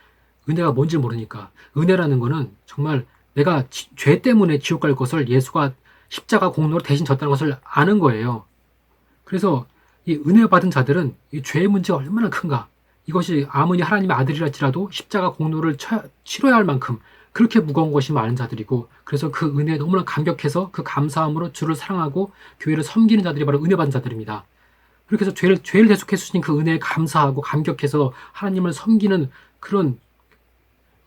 은혜가 뭔지 모르니까. 은혜라는 거는 정말 내가 죄 때문에 지옥 갈 것을 예수가 십자가 공로로 대신 졌다는 것을 아는 거예요. 그래서 이 은혜 받은 자들은 이 죄의 문제가 얼마나 큰가. 이것이 아무리 하나님의 아들이랄지라도 십자가 공로를 치러야 할 만큼 그렇게 무거운 것이 많은 자들이고, 그래서 그 은혜에 너무나 감격해서 그 감사함으로 주를 사랑하고 교회를 섬기는 자들이 바로 은혜 받은 자들입니다. 그렇게 해서 죄를 대속해 주신 그 은혜에 감사하고 감격해서 하나님을 섬기는 그런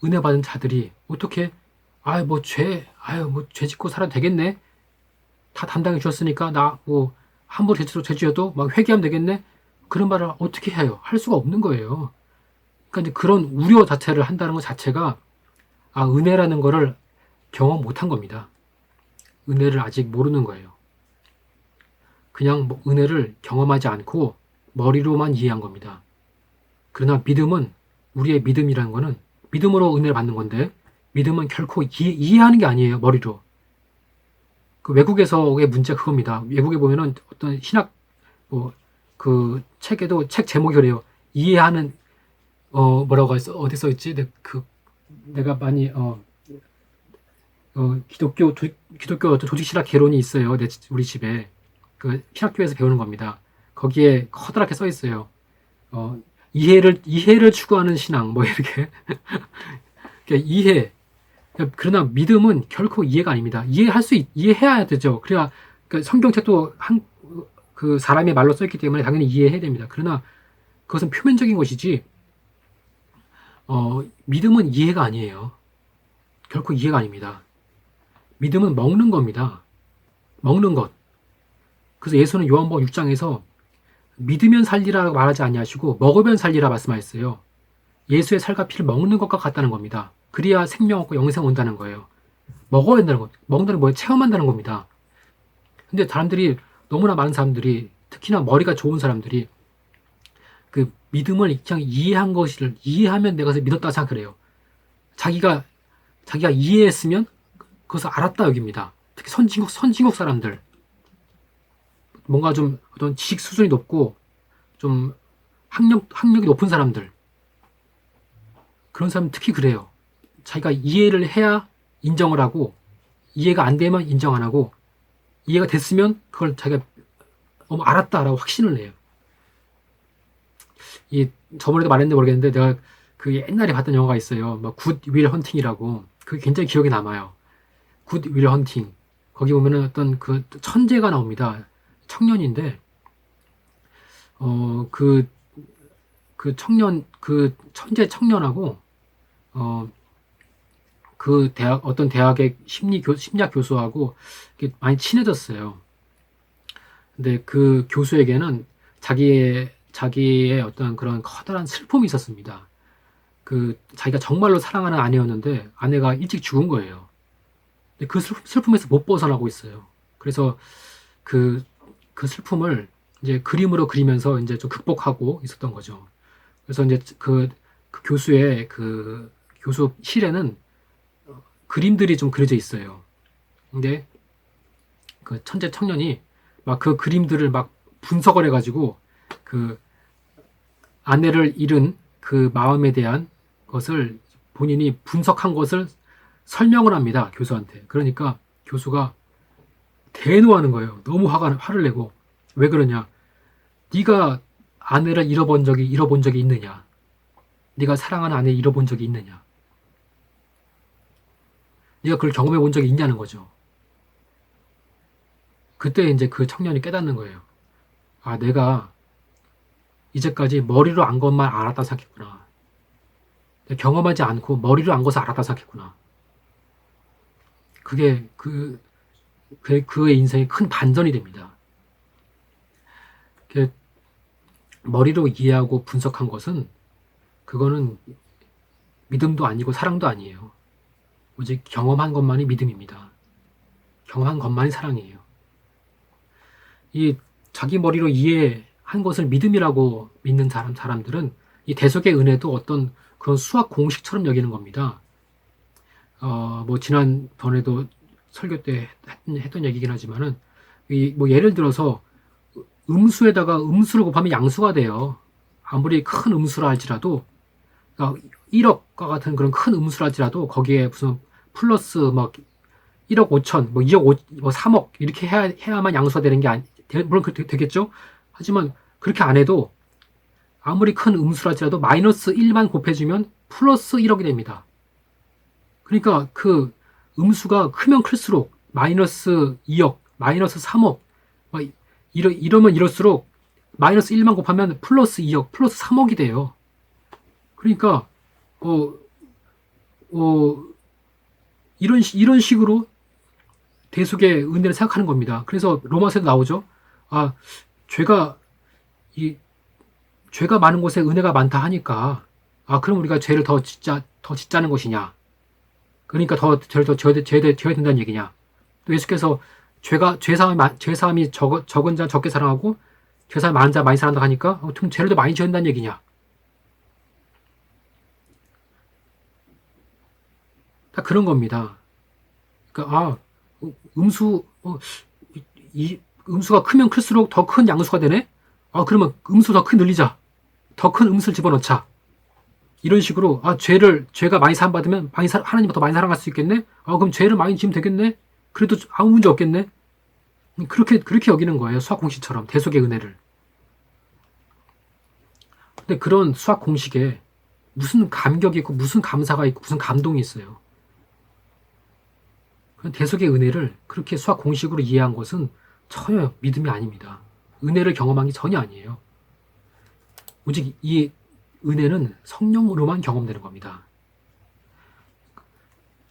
은혜 받은 자들이 어떻게 죄 짓고 살아도 되겠네, 다 담당해 주셨으니까 나 뭐 함부로 죄 지어도 막 회개하면 되겠네, 그런 말을 어떻게 해요? 할 수가 없는 거예요. 그러니까 이제 그런 우려 자체를 한다는 것 자체가 은혜라는 거를 경험 못한 겁니다. 은혜를 아직 모르는 거예요. 그냥 은혜를 경험하지 않고 머리로만 이해한 겁니다. 그러나 믿음은, 우리의 믿음이라는 거는 믿음으로 은혜를 받는 건데, 믿음은 결코 이해하는 게 아니에요, 머리로. 그 외국에서의 문제가 그겁니다. 외국에 보면은 어떤 신학, 그 책에도 책 제목이 그래요. 이해하는, 뭐라고 했어? 어디 써 있지? 내가 많이, 기독교 조직 신학 개론이 있어요. 우리 집에. 그 신학교에서 배우는 겁니다. 거기에 커다랗게 써 있어요. 이해를 추구하는 신앙, 뭐 이렇게. 그러니까 이해. 그러나 믿음은 결코 이해가 아닙니다. 이해해야 되죠. 그래야, 그러니까 성경책도 그 사람의 말로 써있기 때문에 당연히 이해해야 됩니다. 그러나 그것은 표면적인 것이지, 믿음은 이해가 아니에요. 결코 이해가 아닙니다. 믿음은 먹는 겁니다. 먹는 것. 그래서 예수는 요한복음 6장에서 믿으면 살리라고 말하지 아니하시고 먹으면 살리라 말씀하셨어요. 예수의 살과 피를 먹는 것과 같다는 겁니다. 그래야 생명 얻고 영생 온다는 거예요. 먹어야 된다는 거. 먹는다는 거예요. 체험한다는 겁니다. 근데 너무나 많은 사람들이, 특히나 머리가 좋은 사람들이 그 믿음을 그냥 이해한 것을, 이해하면 내가 믿었다 생각을 해요. 자기가 이해했으면 그것을 알았다 여깁니다. 특히 선진국 사람들, 뭔가 좀 어떤 지식 수준이 높고 좀 학력이 높은 사람들, 그런 사람 특히 그래요. 자기가 이해를 해야 인정을 하고, 이해가 안 되면 인정 안 하고, 이해가 됐으면 그걸 자기가 알았다라고 확신을 내요. 저번에도 말했는데 모르겠는데, 내가 그 옛날에 봤던 영화가 있어요. 굿 윌 헌팅이라고. 그게 굉장히 기억에 남아요. 굿 윌 헌팅. 거기 보면은 어떤 그 천재가 나옵니다. 청년인데, 그 천재 청년하고, 어떤 대학의 심리학 교수하고 많이 친해졌어요. 근데 그 교수에게는 자기의 어떤 그런 커다란 슬픔이 있었습니다. 자기가 정말로 사랑하는 아내였는데 아내가 일찍 죽은 거예요. 근데 그 슬픔에서 못 벗어나고 있어요. 그래서 그 슬픔을 이제 그림으로 그리면서 이제 좀 극복하고 있었던 거죠. 그래서 이제 그 교수의 교수실에는 그림들이 좀 그려져 있어요. 근데 그 천재 청년이 막 그 그림들을 막 분석을 해가지고 그 아내를 잃은 그 마음에 대한 것을 본인이 분석한 것을 설명을 합니다. 교수한테. 그러니까 교수가 대노하는 거예요. 너무 화를 내고. 왜 그러냐? 네가 아내를 잃어본 적이 있느냐? 네가 사랑하는 아내를 잃어본 적이 있느냐? 네가 그걸 경험해 본 적이 있냐는 거죠. 그때 이제 그 청년이 깨닫는 거예요. 내가 이제까지 머리로 안 것만 알았다 생각했구나. 경험하지 않고 머리로 안 것을 알았다 생각했구나. 그게 그의 인생의 큰 반전이 됩니다. 머리로 이해하고 분석한 것은, 그거는 믿음도 아니고 사랑도 아니에요. 오직 경험한 것만이 믿음입니다. 경험한 것만이 사랑이에요. 이 자기 머리로 이해한 것을 믿음이라고 믿는 사람들은 이 대속의 은혜도 어떤 그런 수학 공식처럼 여기는 겁니다. 지난번에도 설교 때 했던 얘기긴 하지만은, 예를 들어서 음수에다가 음수를 곱하면 양수가 돼요. 아무리 큰 음수라 할지라도 1억과 같은 그런 큰 음수라 할지라도 거기에 무슨 플러스 막 1억 5천, 뭐 2억 5, 뭐 3억 이렇게 해야만 양수가 되는 게 물론 되겠죠. 하지만 그렇게 안 해도 아무리 큰 음수라 할지라도 마이너스 1만 곱해주면 플러스 1억이 됩니다. 그러니까 그 음수가 크면 클수록 마이너스 2억, 마이너스 3억 이러면 이럴수록 마이너스 1만 곱하면 플러스 2억, 플러스 3억이 돼요. 그러니까 이런 식으로 대속의 은혜를 생각하는 겁니다. 그래서 로마서에도 나오죠. 죄가 많은 곳에 은혜가 많다 하니까 그럼 우리가 죄를 더 짓자는 것이냐? 그러니까 더 죄를 더 지어야 된다는 얘기냐? 또 예수께서 죄사함이 적은 자 적게 사랑하고 죄사함이 많은 자 많이 사랑한다 하니까 그럼 죄를 더 많이 지어야 된다는 얘기냐? 다 그런 겁니다. 그러니까 음수가 크면 클수록 더 큰 양수가 되네? 그러면 음수 더 큰 늘리자. 더 큰 음수를 집어넣자. 이런 식으로 죄가 많이 사함받으면 하나님보다 더 많이 사랑할 수 있겠네? 그럼 죄를 많이 지으면 되겠네? 그래도 아무 문제 없겠네? 그렇게 여기는 거예요. 수학 공식처럼 대속의 은혜를. 근데 그런 수학 공식에 무슨 감격이 있고 무슨 감사가 있고 무슨 감동이 있어요. 대속의 은혜를 그렇게 수학 공식으로 이해한 것은 전혀 믿음이 아닙니다. 은혜를 경험한 게 전혀 아니에요. 오직 이 은혜는 성령으로만 경험되는 겁니다.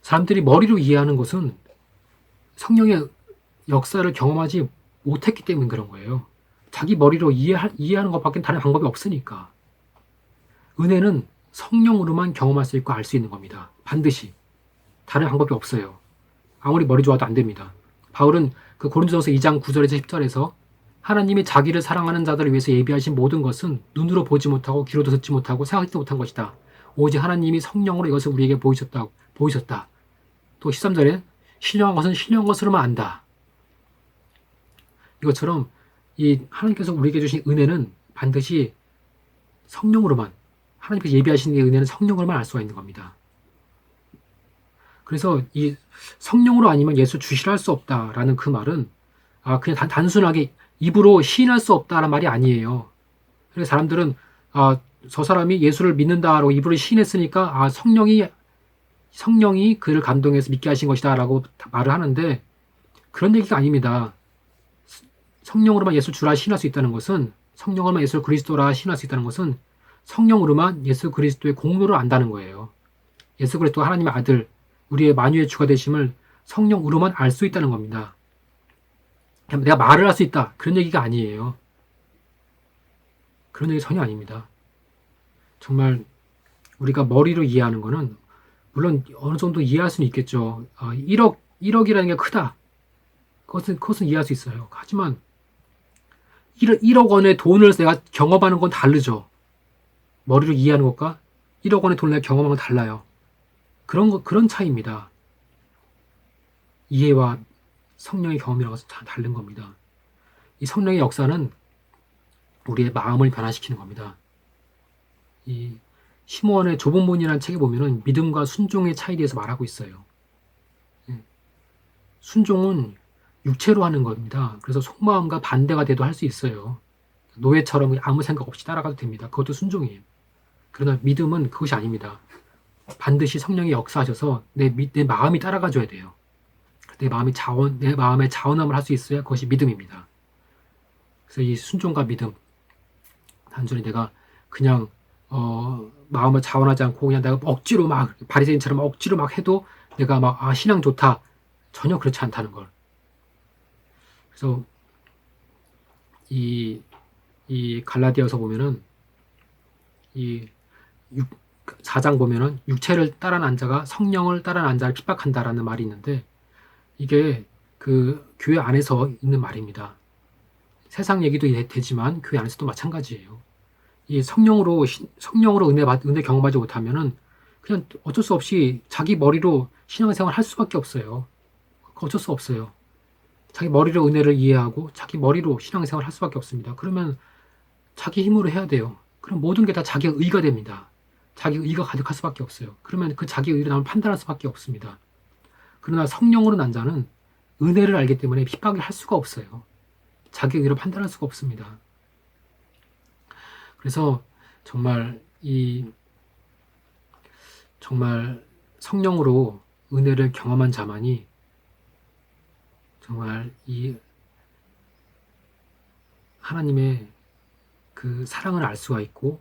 사람들이 머리로 이해하는 것은 성령의 역사를 경험하지 못했기 때문에 그런 거예요. 자기 머리로 이해하는 것밖에 다른 방법이 없으니까. 은혜는 성령으로만 경험할 수 있고 알 수 있는 겁니다. 반드시. 다른 방법이 없어요. 아무리 머리 좋아도 안 됩니다. 바울은 그 고린도전서 2장 9절에서 10절에서 하나님이 자기를 사랑하는 자들을 위해서 예비하신 모든 것은 눈으로 보지 못하고 귀로도 듣지 못하고 생각지도 못한 것이다. 오직 하나님이 성령으로 이것을 우리에게 보이셨다. 또 13절에 신령한 것은 신령한 것으로만 안다. 이것처럼 이 하나님께서 우리에게 주신 은혜는 반드시 성령으로만, 하나님께서 예비하신 이 은혜는 성령으로만 알 수가 있는 겁니다. 그래서 이 성령으로 아니면 예수 주시라 할 수 없다라는 그 말은 그냥 단순하게 입으로 시인할 수 없다라는 말이 아니에요. 그래서 사람들은 저 사람이 예수를 믿는다라고 입으로 시인했으니까 성령이 그를 감동해서 믿게 하신 것이다라고 말을 하는데 그런 얘기가 아닙니다. 성령으로만 예수 주라 시인할 수 있다는 것은, 성령으로만 예수 그리스도라 시인할 수 있다는 것은 성령으로만 예수 그리스도의 공로를 안다는 거예요. 예수 그리스도가 하나님의 아들, 우리의 만유의 주가 되심을 성령으로만 알 수 있다는 겁니다. 내가 말을 할 수 있다. 그런 얘기가 아니에요. 그런 얘기 전혀 아닙니다. 정말 우리가 머리로 이해하는 거는 물론 어느 정도 이해할 수는 있겠죠. 1억이라는 게 크다. 그것은 이해할 수 있어요. 하지만 1억 원의 돈을 내가 경험하는 건 다르죠. 머리로 이해하는 것과 1억 원의 돈을 내가 경험하는 건 달라요. 그런 차이입니다. 이해와 성령의 경험이라고 해서 다 다른 겁니다. 이 성령의 역사는 우리의 마음을 변화시키는 겁니다. 이 시므온의 좁은 문이라는 책에 보면은 믿음과 순종의 차이에 대해서 말하고 있어요. 순종은 육체로 하는 겁니다. 그래서 속마음과 반대가 돼도 할 수 있어요. 노예처럼 아무 생각 없이 따라가도 됩니다. 그것도 순종이에요. 그러나 믿음은 그것이 아닙니다. 반드시 성령이 역사하셔서 내 마음이 따라가줘야 돼요. 내 마음의 자원함을 할 수 있어야 그것이 믿음입니다. 그래서 이 순종과 믿음, 단순히 내가 그냥 마음을 자원하지 않고 그냥 내가 억지로 막 바리새인처럼 억지로 막 해도 내가 막 신앙 좋다, 전혀 그렇지 않다는 걸. 그래서 이 갈라디아서 보면은 이 4장 보면은 육체를 따라난 자가 성령을 따라난 자를 핍박한다라는 말이 있는데 이게 그 교회 안에서 있는 말입니다. 세상 얘기도 되지만 교회 안에서도 마찬가지예요. 이 성령으로 은혜 경험하지 못하면은 그냥 어쩔 수 없이 자기 머리로 신앙생활 할 수밖에 없어요. 어쩔 수 없어요. 자기 머리로 은혜를 이해하고 자기 머리로 신앙생활 할 수밖에 없습니다. 그러면 자기 힘으로 해야 돼요. 그럼 모든 게 다 자기 의가 됩니다. 자기 의가 가득할 수밖에 없어요. 그러면 그 자기 의로 나면 판단할 수밖에 없습니다. 그러나 성령으로 난 자는 은혜를 알기 때문에 핍박을 할 수가 없어요. 자기 의로 판단할 수가 없습니다. 그래서 정말 정말 성령으로 은혜를 경험한 자만이 정말 이 하나님의 그 사랑을 알 수가 있고,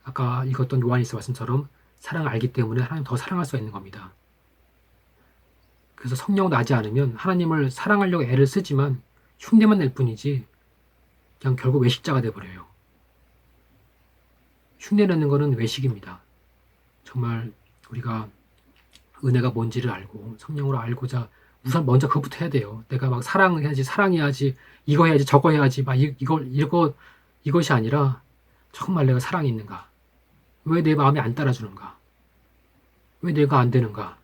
아까 읽었던 요한일서 말씀처럼 사랑을 알기 때문에 하나님 더 사랑할 수가 있는 겁니다. 그래서 성령 나지 않으면 하나님을 사랑하려고 애를 쓰지만 흉내만 낼 뿐이지 그냥 결국 외식자가 돼버려요. 흉내 내는 거는 외식입니다. 정말 우리가 은혜가 뭔지를 알고 성령으로 알고자 우선 먼저 그것부터 해야 돼요. 내가 막 사랑해야지, 사랑해야지, 이거 해야지, 저거 해야지, 막 이것이 아니라 정말 내가 사랑이 있는가? 왜 내 마음이 안 따라주는가? 왜 내가 안 되는가?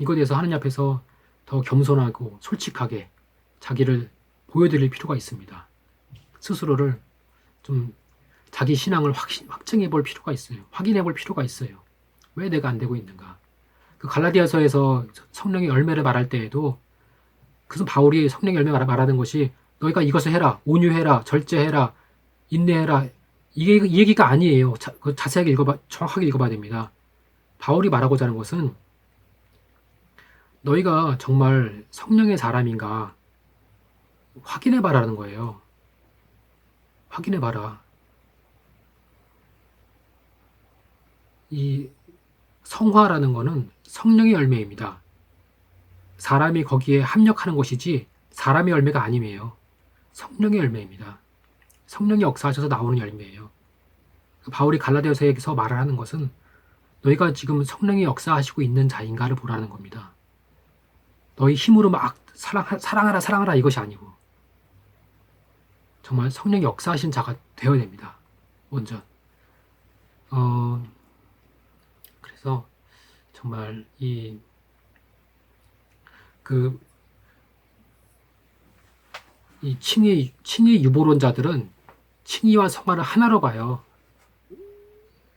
이거에 대해서 하나님 앞에서 더 겸손하고 솔직하게 자기를 보여드릴 필요가 있습니다. 스스로를 좀 자기 신앙을 확증해 볼 필요가 있어요. 확인해 볼 필요가 있어요. 왜 내가 안 되고 있는가? 그 갈라디아서에서 성령의 열매를 말할 때에도 그래서 바울이 성령의 열매 말하는 것이 너희가 이것을 해라, 온유해라, 절제해라, 인내해라, 이 얘기가 아니에요. 자세하게 정확하게 읽어봐야 됩니다. 바울이 말하고자 하는 것은 너희가 정말 성령의 사람인가 확인해봐라는 거예요. 확인해봐라. 이 성화라는 거는 성령의 열매입니다. 사람이 거기에 합력하는 것이지 사람의 열매가 아니에요. 성령의 열매입니다. 성령이 역사하셔서 나오는 열매예요. 바울이 갈라디아서에서 말을 하는 것은 너희가 지금 성령이 역사하시고 있는 자인가를 보라는 겁니다. 너희 힘으로 막 사랑하라 이것이 아니고 정말 성령이 역사하신 자가 되어야 됩니다. 먼저 그래서 정말 이 칭의 유보론자들은 칭의와 성화를 하나로 봐요.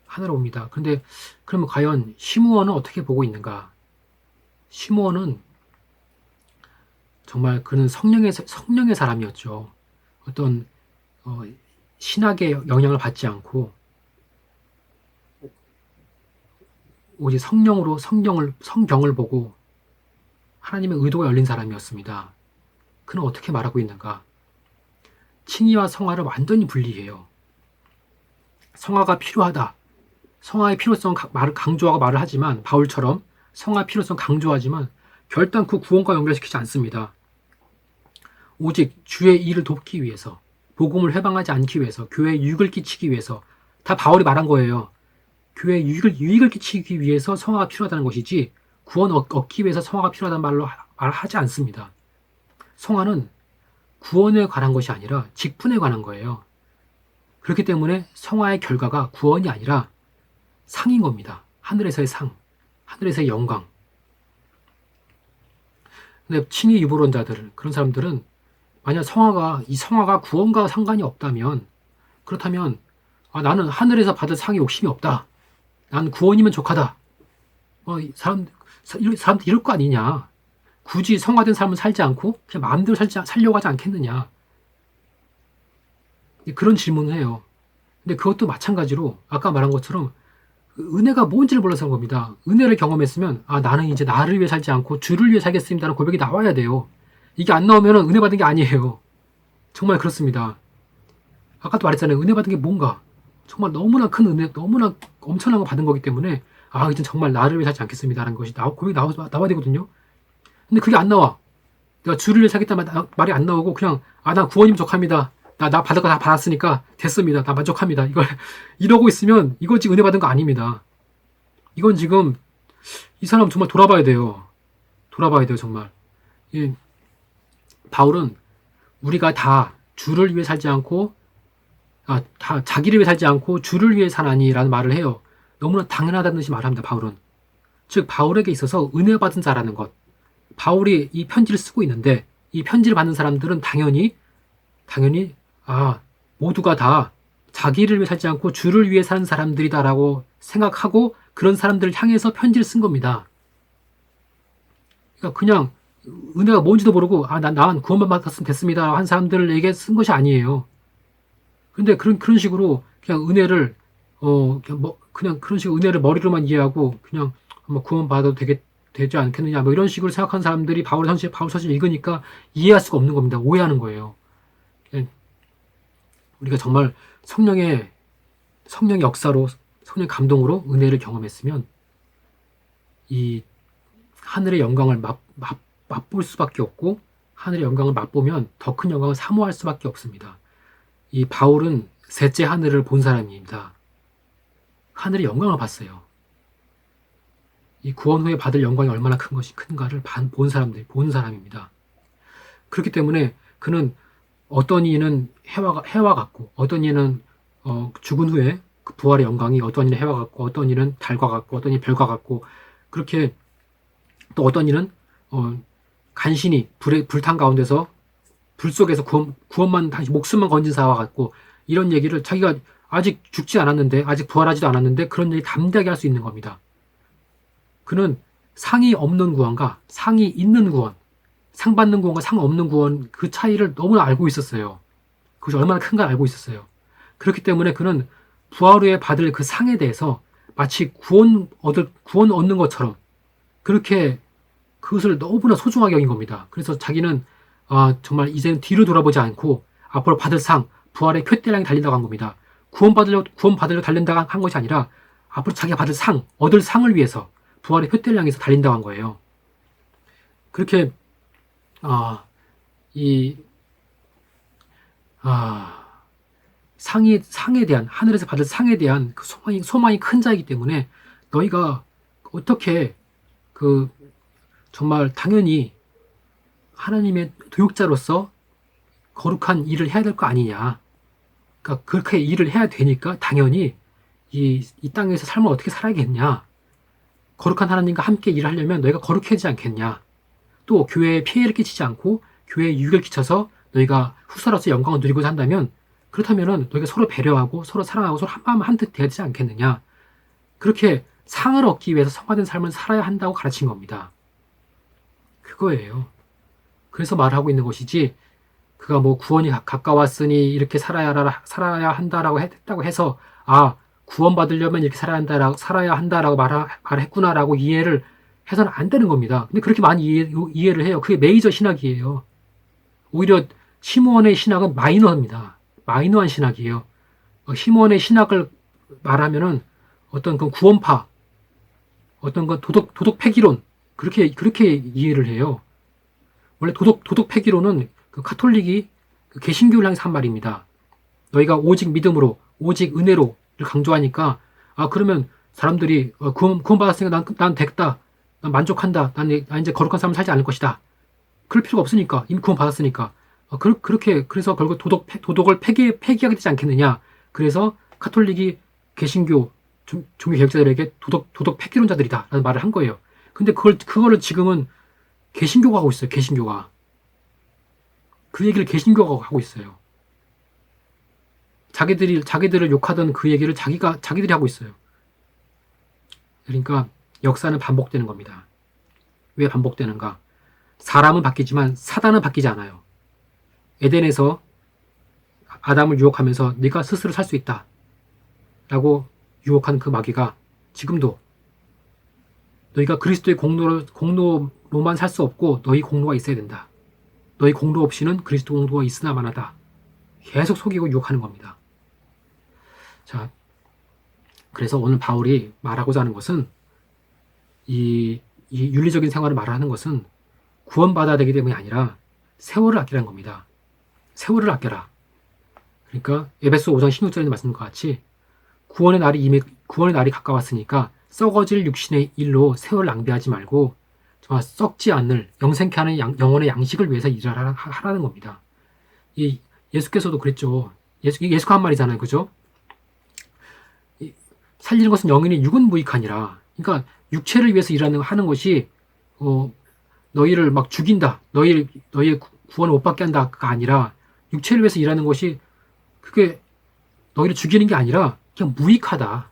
하나로 봅니다. 그런데 그러면 과연 시므온은 어떻게 보고 있는가? 시므온은 정말 그는 성령의 사람이었죠. 어떤 신학의 영향을 받지 않고 오직 성경을 보고 하나님의 의도가 열린 사람이었습니다. 그는 어떻게 말하고 있는가? 칭의와 성화를 완전히 분리해요. 성화가 필요하다. 성화의 필요성 강조하고 말을 하지만 바울처럼 성화의 필요성 강조하지만 결단코 구원과 연결시키지 않습니다. 오직 주의 일을 돕기 위해서, 복음을 회방하지 않기 위해서, 교회에 유익을 끼치기 위해서 다 바울이 말한 거예요. 교회에 유익을 끼치기 위해서 성화가 필요하다는 것이지 구원 얻기 위해서 성화가 필요하다는 말하지 않습니다. 성화는 구원에 관한 것이 아니라 직분에 관한 거예요. 그렇기 때문에 성화의 결과가 구원이 아니라 상인 겁니다. 하늘에서의 상, 하늘에서의 영광. 근데 칭의 유보론자들, 그런 사람들은 만약 이 성화가 구원과 상관이 없다면, 그렇다면 나는 하늘에서 받을 상에 욕심이 없다. 난 구원이면 족하다. 사람들 이럴 거 아니냐. 굳이 성화된 삶을 살지 않고 그냥 마음대로 살려고 하지 않겠느냐. 그런 질문을 해요. 근데 그것도 마찬가지로 아까 말한 것처럼 은혜가 뭔지를 몰라서 그런 겁니다. 은혜를 경험했으면 나는 이제 나를 위해 살지 않고 주를 위해 살겠습니다라는 고백이 나와야 돼요. 이게 안 나오면 은혜 받은 게 아니에요. 정말 그렇습니다. 아까도 말했잖아요. 은혜 받은 게 뭔가 정말 너무나 큰 은혜, 너무나 엄청난 거 받은 거기 때문에 이제 정말 나를 위해 살지 않겠습니다라는 것이 고백이 나와야 되거든요. 근데 그게 안 나와. 내가 주를 위해 살겠다는 말이 안 나오고 그냥 나 구원이면 족합니다. 나 받을 거 다 받았으니까 됐습니다. 나 만족합니다. 이러고 있으면 이거 지금 은혜 받은 거 아닙니다. 이건 지금 이 사람 정말 돌아봐야 돼요. 정말. 바울은 우리가 다 주를 위해 살지 않고 다 자기를 위해 살지 않고 주를 위해 사나니라는 말을 해요. 너무나 당연하다는 듯이 말합니다. 바울은. 즉 바울에게 있어서 은혜 받은 자라는 것. 바울이 이 편지를 쓰고 있는데 이 편지를 받는 사람들은 당연히 모두가 다 자기를 위해 살지 않고 주를 위해 사는 사람들이다라고 생각하고 그런 사람들을 향해서 편지를 쓴 겁니다. 그러니까 그냥 은혜가 뭔지도 모르고 난 구원만 받았으면 됐습니다 한 사람들에게 쓴 것이 아니에요. 근데 그런 식으로 그냥 은혜를 그냥 그런 식으로 은혜를 머리로만 이해하고 그냥 뭐 구원 받아도 되지 않겠느냐 뭐 이런 식으로 생각하는 사람들이 바울 서신 읽으니까 이해할 수가 없는 겁니다. 오해하는 거예요. 우리가 정말 성령의 역사로 성령 감동으로 은혜를 경험했으면 이 하늘의 영광을 맛볼 수밖에 없고 하늘의 영광을 맛보면 더 큰 영광을 사모할 수밖에 없습니다. 이 바울은 셋째 하늘을 본 사람입니다. 하늘의 영광을 봤어요. 이 구원 후에 받을 영광이 얼마나 큰가를 본 사람입니다. 그렇기 때문에 그는 어떤 이는 해와 같고 어떤 이는 죽은 후에 그 부활의 영광이 어떤 이는 해와 같고 어떤 이는 달과 같고 어떤 이는 별과 같고 그렇게 또 어떤 이는 간신히 불탄 가운데서 불 속에서 구원만 다시 목숨만 건진 사와 같고 이런 얘기를 자기가 아직 죽지 않았는데 아직 부활하지도 않았는데 그런 얘기 담대하게 할 수 있는 겁니다. 그는 상이 없는 구원과 상이 있는 구원, 상 받는 구원과 상 없는 구원 그 차이를 너무나 알고 있었어요. 그것이 얼마나 큰가 알고 있었어요. 그렇기 때문에 그는 부활 후에 받을 그 상에 대해서 마치 구원 얻는 것처럼 그렇게 그것을 너무나 소중하게 여긴 겁니다. 그래서 자기는 정말 이제는 뒤로 돌아보지 않고 앞으로 받을 상, 부활의 푯대를 향해 달린다고 한 겁니다. 구원 받으려 달린다고 한 것이 아니라 앞으로 자기가 받을 상, 얻을 상을 위해서 부활의 푯대를 향해서 달린다고 한 거예요. 그렇게 상에 대한 하늘에서 받을 상에 대한 그 소망이 큰 자이기 때문에 너희가 어떻게 정말 당연히 하나님의 도역자로서 거룩한 일을 해야 될 거 아니냐. 그러니까 그렇게 일을 해야 되니까 당연히 이 땅에서 삶을 어떻게 살아야겠냐. 거룩한 하나님과 함께 일을 하려면 너희가 거룩해지지 않겠냐. 또 교회에 피해를 끼치지 않고 교회에 유익을 끼쳐서 너희가 후사로서 영광을 누리고자 한다면 그렇다면은 너희가 서로 배려하고 서로 사랑하고 서로 한마음 한뜻 돼야 되지 않겠느냐. 그렇게 상을 얻기 위해서 성화된 삶을 살아야 한다고 가르친 겁니다. 그거예요. 그래서 말하고 있는 것이지 그가 뭐 구원이 가까웠으니 이렇게 살아야 한다라고 했다고 해서 구원 받으려면 이렇게 살아야 한다라고 말했구나라고 이해를 해서는 안 되는 겁니다. 근데 그렇게 많이 이해를 해요. 그게 메이저 신학이에요. 오히려 시므온의 신학은 마이너입니다. 마이너한 신학이에요. 시므온의 신학을 말하면은 어떤 그 구원파, 어떤 그 도덕 폐기론 그렇게 이해를 해요. 원래 도덕 폐기론은 그 카톨릭이 그 개신교를 향해서 한 말입니다. 너희가 오직 믿음으로, 오직 은혜로를 강조하니까 그러면 사람들이 구원 받았으니까 난 됐다, 난 만족한다, 난 이제 거룩한 삶을 살지 않을 것이다. 그럴 필요가 없으니까 이미 구원 받았으니까 그래서 결국 도덕을 폐기하게 되지 않겠느냐. 그래서 카톨릭이 개신교 종교 개혁자들에게 도덕 폐기론자들이다라는 말을 한 거예요. 근데 그거를 지금은 개신교가 하고 있어요. 개신교가. 그 얘기를 개신교가 하고 있어요. 자기들을 욕하던 그 얘기를 자기들이 하고 있어요. 그러니까 역사는 반복되는 겁니다. 왜 반복되는가? 사람은 바뀌지만 사단은 바뀌지 않아요. 에덴에서 아담을 유혹하면서 네가 스스로 살 수 있다 라고 유혹한 그 마귀가 지금도 너희가 그리스도의 공로로만 살 수 없고 너희 공로가 있어야 된다. 너희 공로 없이는 그리스도 공로가 있으나 마나다. 계속 속이고 유혹하는 겁니다. 자, 그래서 오늘 바울이 말하고자 하는 것은 이 윤리적인 생활을 말하는 것은 구원받아야 되기 때문이 아니라 세월을 아끼라는 겁니다. 세월을 아껴라. 그러니까 에베소 5장 16절에 말씀과 같이 구원의 날이 가까웠으니까 썩어질 육신의 일로 세월 낭비하지 말고 정말 썩지 않을 영생케 하는 영혼의 양식을 위해서 하라는 겁니다. 예수께서도 그랬죠. 예수가 한 말이잖아요. 그죠? 살리는 것은 영인이 육은 무익하니라. 그러니까 육체를 위해서 하는 것이 너희를 막 죽인다. 너희의 구원을 못 받게 한다가 아니라 육체를 위해서 일하는 것이 그게 너희를 죽이는 게 아니라 그냥 무익하다.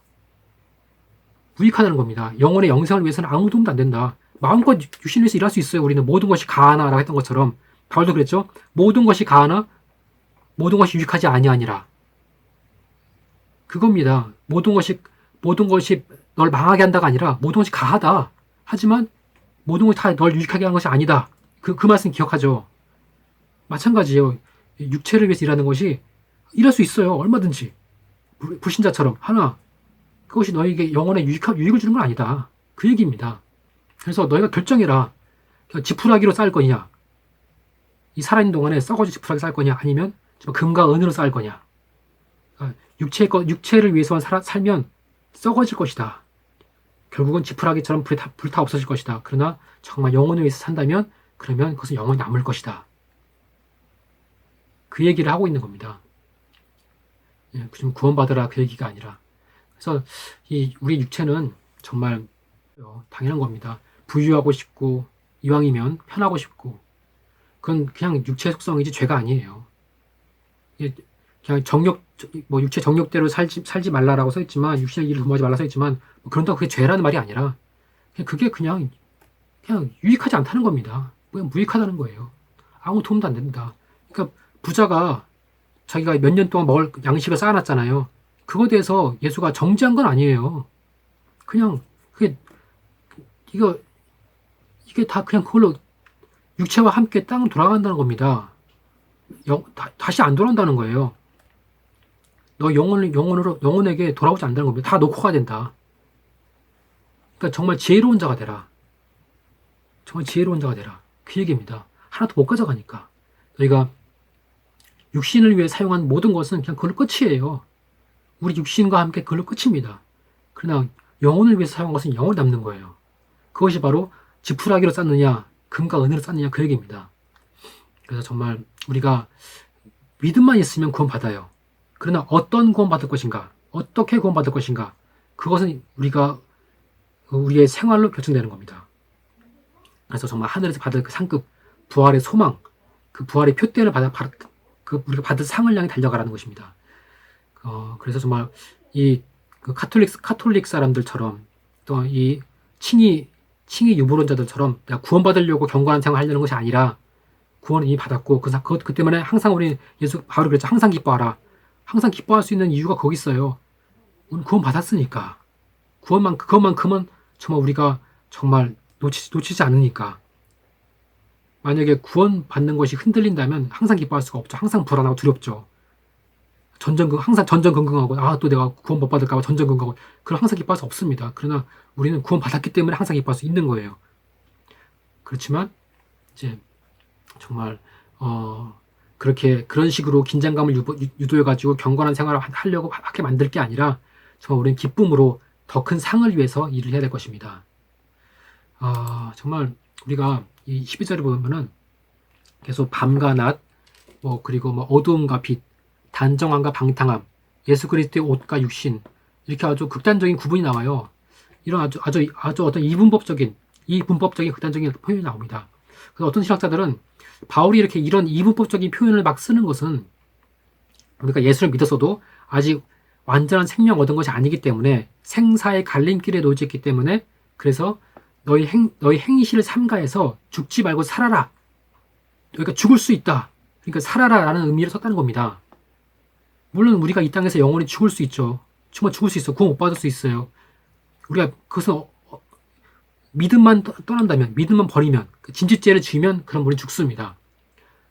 무익하다는 겁니다. 영혼의 영생을 위해서는 아무 도움도 안 된다. 마음껏 육신을 위해서 일할 수 있어요. 우리는 모든 것이 가하나라고 했던 것처럼 바울도 그랬죠. 모든 것이 가하나 모든 것이 유익하지 아니하니라. 그겁니다. 모든 것이 널 망하게 한다가 아니라 모든 것이 가하다. 하지만 모든 것이 다 널 유익하게 하는 것이 아니다. 그 말씀 기억하죠. 마찬가지예요. 육체를 위해서 일하는 것이 일할 수 있어요. 얼마든지. 불신자처럼. 하나, 그것이 너에게 영혼에 유익을 주는 건 아니다. 그 얘기입니다. 그래서 너희가 결정해라. 지푸라기로 쌓을 거냐. 이 살아있는 동안에 썩어질 지푸라기 쌓을 거냐. 아니면 금과 은으로 쌓을 거냐. 육체를 위해서만 살면 썩어질 것이다. 결국은 지푸라기처럼 불타 없어질 것이다. 그러나 정말 영혼을 위해서 산다면 그러면 그것은 영원히 남을 것이다. 그 얘기를 하고 있는 겁니다. 좀 구원받으라 그 얘기가 아니라. 그래서 우리 육체는 정말 당연한 겁니다. 부유하고 싶고 이왕이면 편하고 싶고 그건 그냥 육체의 속성이지 죄가 아니에요. 그냥 육체 정욕대로 살지 말라라고 써 있지만 육신의 일을 도모하지 말라 써 있지만 그런다고 그게 죄라는 말이 아니라 그게 그냥 유익하지 않다는 겁니다. 그냥 무익하다는 거예요. 아무 도움도 안 된다. 그러니까 부자가 자기가 몇 년 동안 먹을 양식을 쌓아놨잖아요. 그거에 대해서 예수가 정죄한 건 아니에요. 그냥 이게 다 그냥 그걸로 육체와 함께 땅은 돌아간다는 겁니다. 다시 안 돌아온다는 거예요. 너 영혼에게 돌아오지 않는다는 겁니다. 다 놓고 가야 된다. 그러니까 정말 지혜로운 자가 되라. 정말 지혜로운 자가 되라. 그 얘기입니다. 하나도 못 가져가니까. 너희가 육신을 위해 사용한 모든 것은 그냥 그걸로 끝이에요. 우리 육신과 함께 그걸로 끝입니다. 그러나 영혼을 위해서 사용한 것은 영원히 남는 거예요. 그것이 바로 지푸라기로 쌓느냐 금과 은으로 쌓느냐 그 얘기입니다. 그래서 정말 우리가 믿음만 있으면 구원받아요. 그러나 어떤 구원받을 것인가 어떻게 구원받을 것인가 그것은 우리의 생활로 결정되는 겁니다. 그래서 정말 하늘에서 받을 그 상급 부활의 소망 그 부활의 표대를 우리가 받을 상을 향해 달려가라는 것입니다. 그래서 정말 그 카톨릭 사람들처럼 또 이 칭의 유보론자들처럼 내가 구원받으려고 경건한 생활을 하려는 것이 아니라 구원을 이미 받았고 그 때문에 항상 우리 바울이 그랬죠. 항상 기뻐하라. 항상 기뻐할 수 있는 이유가 거기 있어요. 우리 구원 받았으니까. 그것만큼은 정말 우리가 정말 놓치지 않으니까. 만약에 구원받는 것이 흔들린다면 항상 기뻐할 수가 없죠. 항상 불안하고 두렵죠. 항상 전전긍긍하고 또 내가 구원 못 받을까 봐 전전긍긍하고 그럼 항상 기뻐할 수 없습니다. 그러나 우리는 구원 받았기 때문에 항상 기뻐할 수 있는 거예요. 그렇지만 이제 정말 그런 식으로 긴장감을 유도해가지고 경건한 생활을 하게 만들 게 아니라 정말 우리는 기쁨으로 더 큰 상을 위해서 일을 해야 될 것입니다. 정말 우리가 이 12절을 보면은 계속 밤과 낮, 그리고 어두움과 빛, 단정함과 방탕함, 예수 그리스도의 옷과 육신 이렇게 아주 극단적인 구분이 나와요. 이런 아주 어떤 이분법적인 극단적인 표현이 나옵니다. 그래서 어떤 신학자들은 바울이 이렇게 이런 이분법적인 표현을 막 쓰는 것은 우리가 예수를 믿었어도 아직 완전한 생명 얻은 것이 아니기 때문에 생사의 갈림길에 놓여 있기 때문에 그래서 너희 행실을 삼가해서 죽지 말고 살아라. 그러니까 죽을 수 있다. 그러니까 살아라라는 의미를 썼다는 겁니다. 물론 우리가 이 땅에서 영원히 죽을 수 있죠. 정말 죽을 수 있어. 구원 못 받을 수 있어요. 우리가 그것은 믿음만 떠난다면, 믿음만 버리면, 진짓죄를 지으면 그럼 우리는 죽습니다.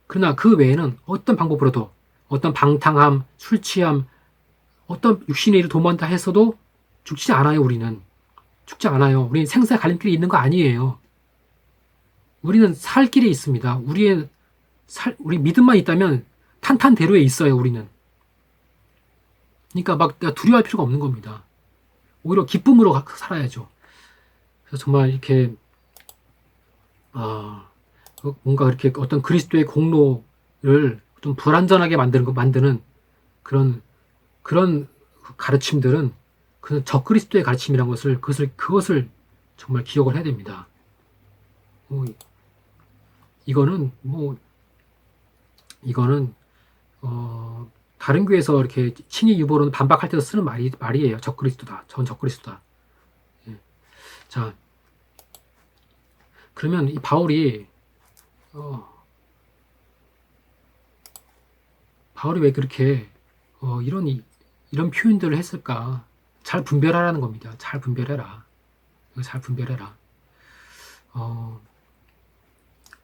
그러나 그 외에는 어떤 방법으로도 어떤 방탕함, 술 취함, 어떤 육신의 일을 도모한다 했어도 죽지 않아요. 우리는 죽지 않아요. 우리는 생사의 갈림길에 있는 거 아니에요. 우리는 살 길에 있습니다. 우리 믿음만 있다면 탄탄대로에 있어요. 우리는. 그러니까 막 두려워할 필요가 없는 겁니다. 오히려 기쁨으로 살아야죠. 그래서 정말 이렇게 뭔가 그렇게 어떤 그리스도의 공로를 좀 불완전하게 만드는 그런 가르침들은 그 적그리스도의 가르침이라는 그것을 정말 기억을 해야 됩니다. 이거는 다른 교회에서 이렇게 친위 유보론 반박할 때도 쓰는 말이에요. 적그리스도다. 전 적그리스도다. 예. 자, 그러면 이 바울이 왜 그렇게 이런 표현들을 했을까? 잘 분별하라는 겁니다. 잘 분별해라. 잘 분별해라.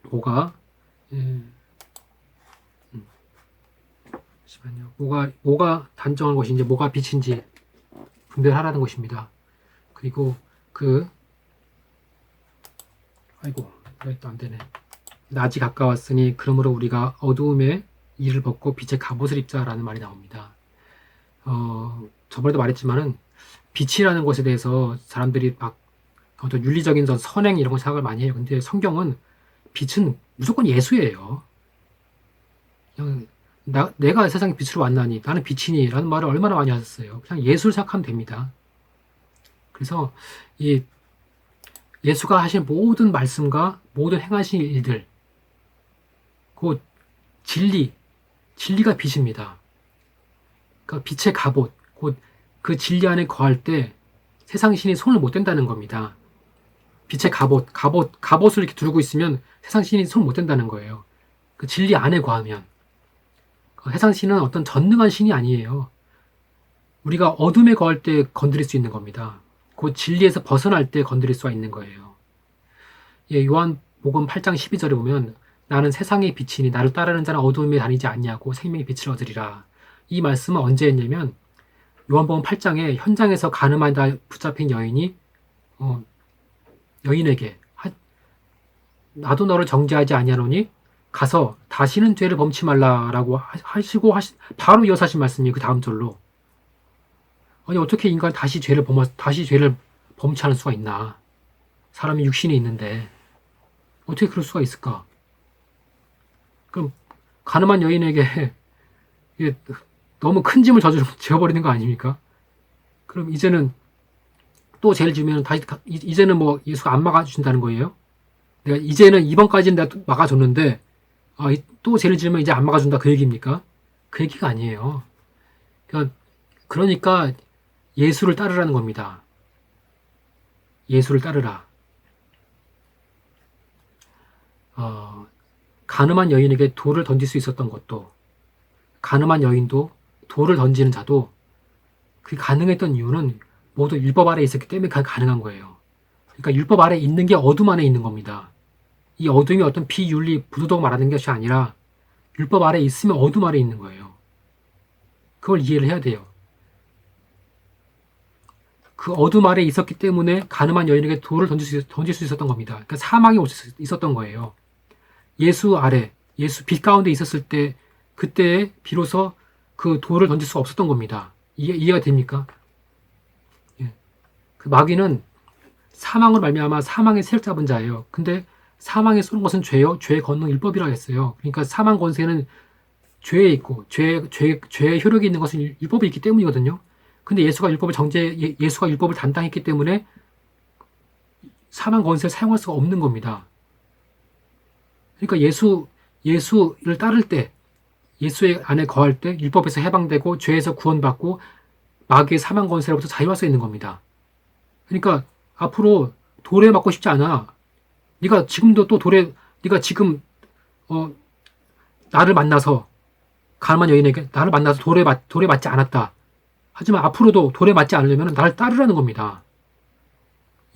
뭐가 예. 잠시만요. 뭐가 단정한 것인지 뭐가 빛인지 분별하라는 것입니다. 그리고 아이고 왜 또 안 되네. 낮이 가까웠으니 그러므로 우리가 어두움의 이를 벗고 빛의 갑옷을 입자라는 말이 나옵니다. 저번에도 말했지만은 빛이라는 것에 대해서 사람들이 막 어떤 윤리적인 선행 이런 거 생각을 많이 해요. 근데 성경은 빛은 무조건 예수예요. 그냥 내가 세상에 빛으로 왔나니 나는 빛이니 라는 말을 얼마나 많이 하셨어요. 그냥 예수를 생각하면 됩니다. 그래서 이 예수가 하신 모든 말씀과 모든 행하신 일들 곧 진리가 빛입니다. 그러니까 빛의 갑옷 곧 그 진리 안에 거할 때 세상 신이 손을 못 댄다는 겁니다. 빛의 갑옷을 이렇게 두르고 있으면 세상 신이 손을 못 댄다는 거예요. 그 진리 안에 거하면 세상 신은 어떤 전능한 신이 아니에요. 우리가 어둠에 거할 때 건드릴 수 있는 겁니다. 그 진리에서 벗어날 때 건드릴 수가 있는 거예요. 예, 요한복음 8장 12절에 보면 나는 세상의 빛이니 나를 따르는 자는 어둠에 다니지 않냐고 생명의 빛을 얻으리라. 이 말씀은 언제 했냐면 요한복음 8장에 현장에서 가늠한 자 붙잡힌 여인이 여인에게 나도 너를 정죄하지 아니하노니 가서 다시는 죄를 범치 말라라고 하시고 바로 이어서 하신 말씀이 그 다음 절로. 아니 어떻게 인간이 다시 죄를 범치할 수가 있나? 사람이 육신이 있는데 어떻게 그럴 수가 있을까? 그럼 가늠한 여인에게 너무 큰 짐을 지어버리는 거 아닙니까? 그럼 이제는 또 죄를 지으면 이제는 뭐 예수가 안 막아주신다는 거예요? 내가 이제는 이번까지는 내가 막아줬는데 또 죄를 지으면 이제 안 막아준다 그 얘기입니까? 그 얘기가 아니에요. 그러니까 예수를 따르라는 겁니다. 예수를 따르라. 가늠한 여인에게 돌을 던질 수 있었던 것도 가늠한 여인도 돌을 던지는 자도 그 가능했던 이유는 모두 율법 아래에 있었기 때문에 가능한 거예요. 그러니까 율법 아래에 있는 게 어둠 안에 있는 겁니다. 이 어둠이 어떤 비윤리, 부도덕 말하는 것이 아니라 율법 아래에 있으면 어둠 아래에 있는 거예요. 그걸 이해를 해야 돼요. 그 어둠 아래에 있었기 때문에 가늠한 여인에게 돌을 던질 수 있었던 겁니다. 그러니까 사망이 있었던 거예요. 예수 빛 가운데 있었을 때 그때 비로소 그 돌을 던질 수가 없었던 겁니다. 이해가 됩니까? 예. 그 마귀는 사망으로 말미암아 사망의 세력 잡은 자예요. 근데 사망에 쏘는 것은 죄요. 죄의 권능 율법이라고 했어요. 그러니까 사망 권세는 죄에 있고 죄의 효력이 있는 것은 율법이 있기 때문이거든요. 근데 예수가 율법을 담당했기 때문에 사망 권세를 사용할 수가 없는 겁니다. 그러니까 예수를 따를 때 예수의 안에 거할 때 율법에서 해방되고 죄에서 구원받고 마귀의 사망 권세로부터 자유할 수 있는 겁니다. 그러니까 앞으로 돌에 맞고 싶지 않아. 네가 지금도 또 네가 지금 나를 만나서 가늠한 여인에게 나를 만나서 돌에 맞지 않았다. 하지만 앞으로도 돌에 맞지 않으려면 나를 따르라는 겁니다.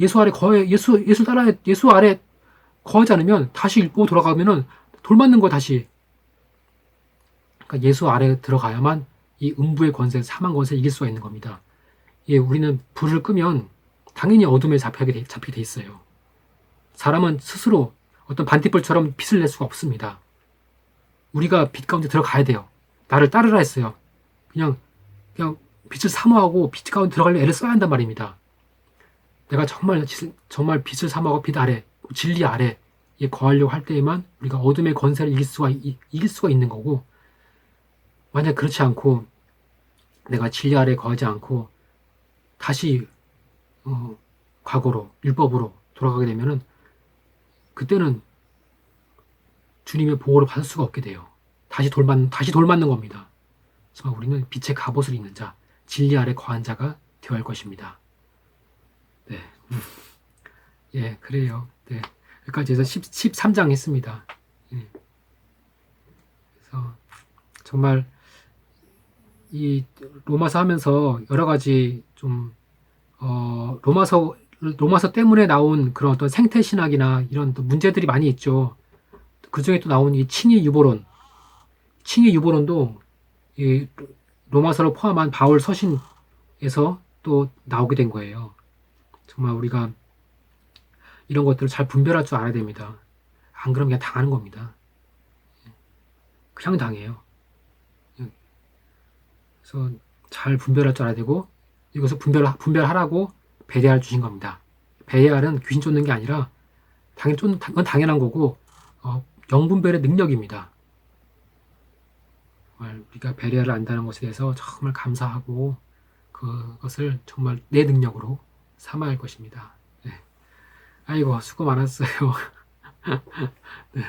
예수 아래 거하지 않으면 다시 율법 돌아가면은 돌 맞는 거 다시. 그러니까 예수 아래 들어가야만 이 음부의 권세, 사망 권세 이길 수가 있는 겁니다. 예, 우리는 불을 끄면 당연히 어둠에 잡히게 돼 있어요. 사람은 스스로 어떤 반딧불처럼 빛을 낼 수가 없습니다. 우리가 빛 가운데 들어가야 돼요. 나를 따르라 했어요. 그냥 빛을 사모하고 빛 가운데 들어가려면 애를 써야 한단 말입니다. 내가 정말 빛을 사모하고 빛 아래, 진리 아래에 거하려고 할 때에만 우리가 어둠의 권세를 이길 수가 있는 거고, 만약 그렇지 않고 내가 진리 아래에 거하지 않고 다시 과거로 율법으로 돌아가게 되면은 그때는 주님의 보호를 받을 수가 없게 돼요. 다시 돌 맞는 겁니다. 정말 우리는 빛의 갑옷을 입는 자, 진리 아래 거한 자가 되어야 할 것입니다. 네. 예, 그래요. 네. 여기까지 해서 13장 했습니다. 예. 그래서 정말 이 로마서 하면서 여러 가지 좀 로마서 때문에 나온 그런 어떤 생태 신학이나 이런 또 문제들이 많이 있죠. 그 중에 또 나온 이 칭의 유보론도 이 로마서를 포함한 바울 서신에서 또 나오게 된 거예요. 정말 우리가 이런 것들을 잘 분별할 줄 알아야 됩니다. 안 그러면 그냥 당하는 겁니다. 그냥 당해요. 그래서 잘 분별할 줄 알아야 되고, 이것을 분별하라고 베레아를 주신 겁니다. 베레아는 귀신 쫓는 게 아니라 그건 당연한 거고, 영분별의 능력입니다. 정말 우리가 베레아를 안다는 것에 대해서 정말 감사하고 그것을 정말 내 능력으로 삼아야 할 것입니다. 네. 아이고 수고 많았어요. 네.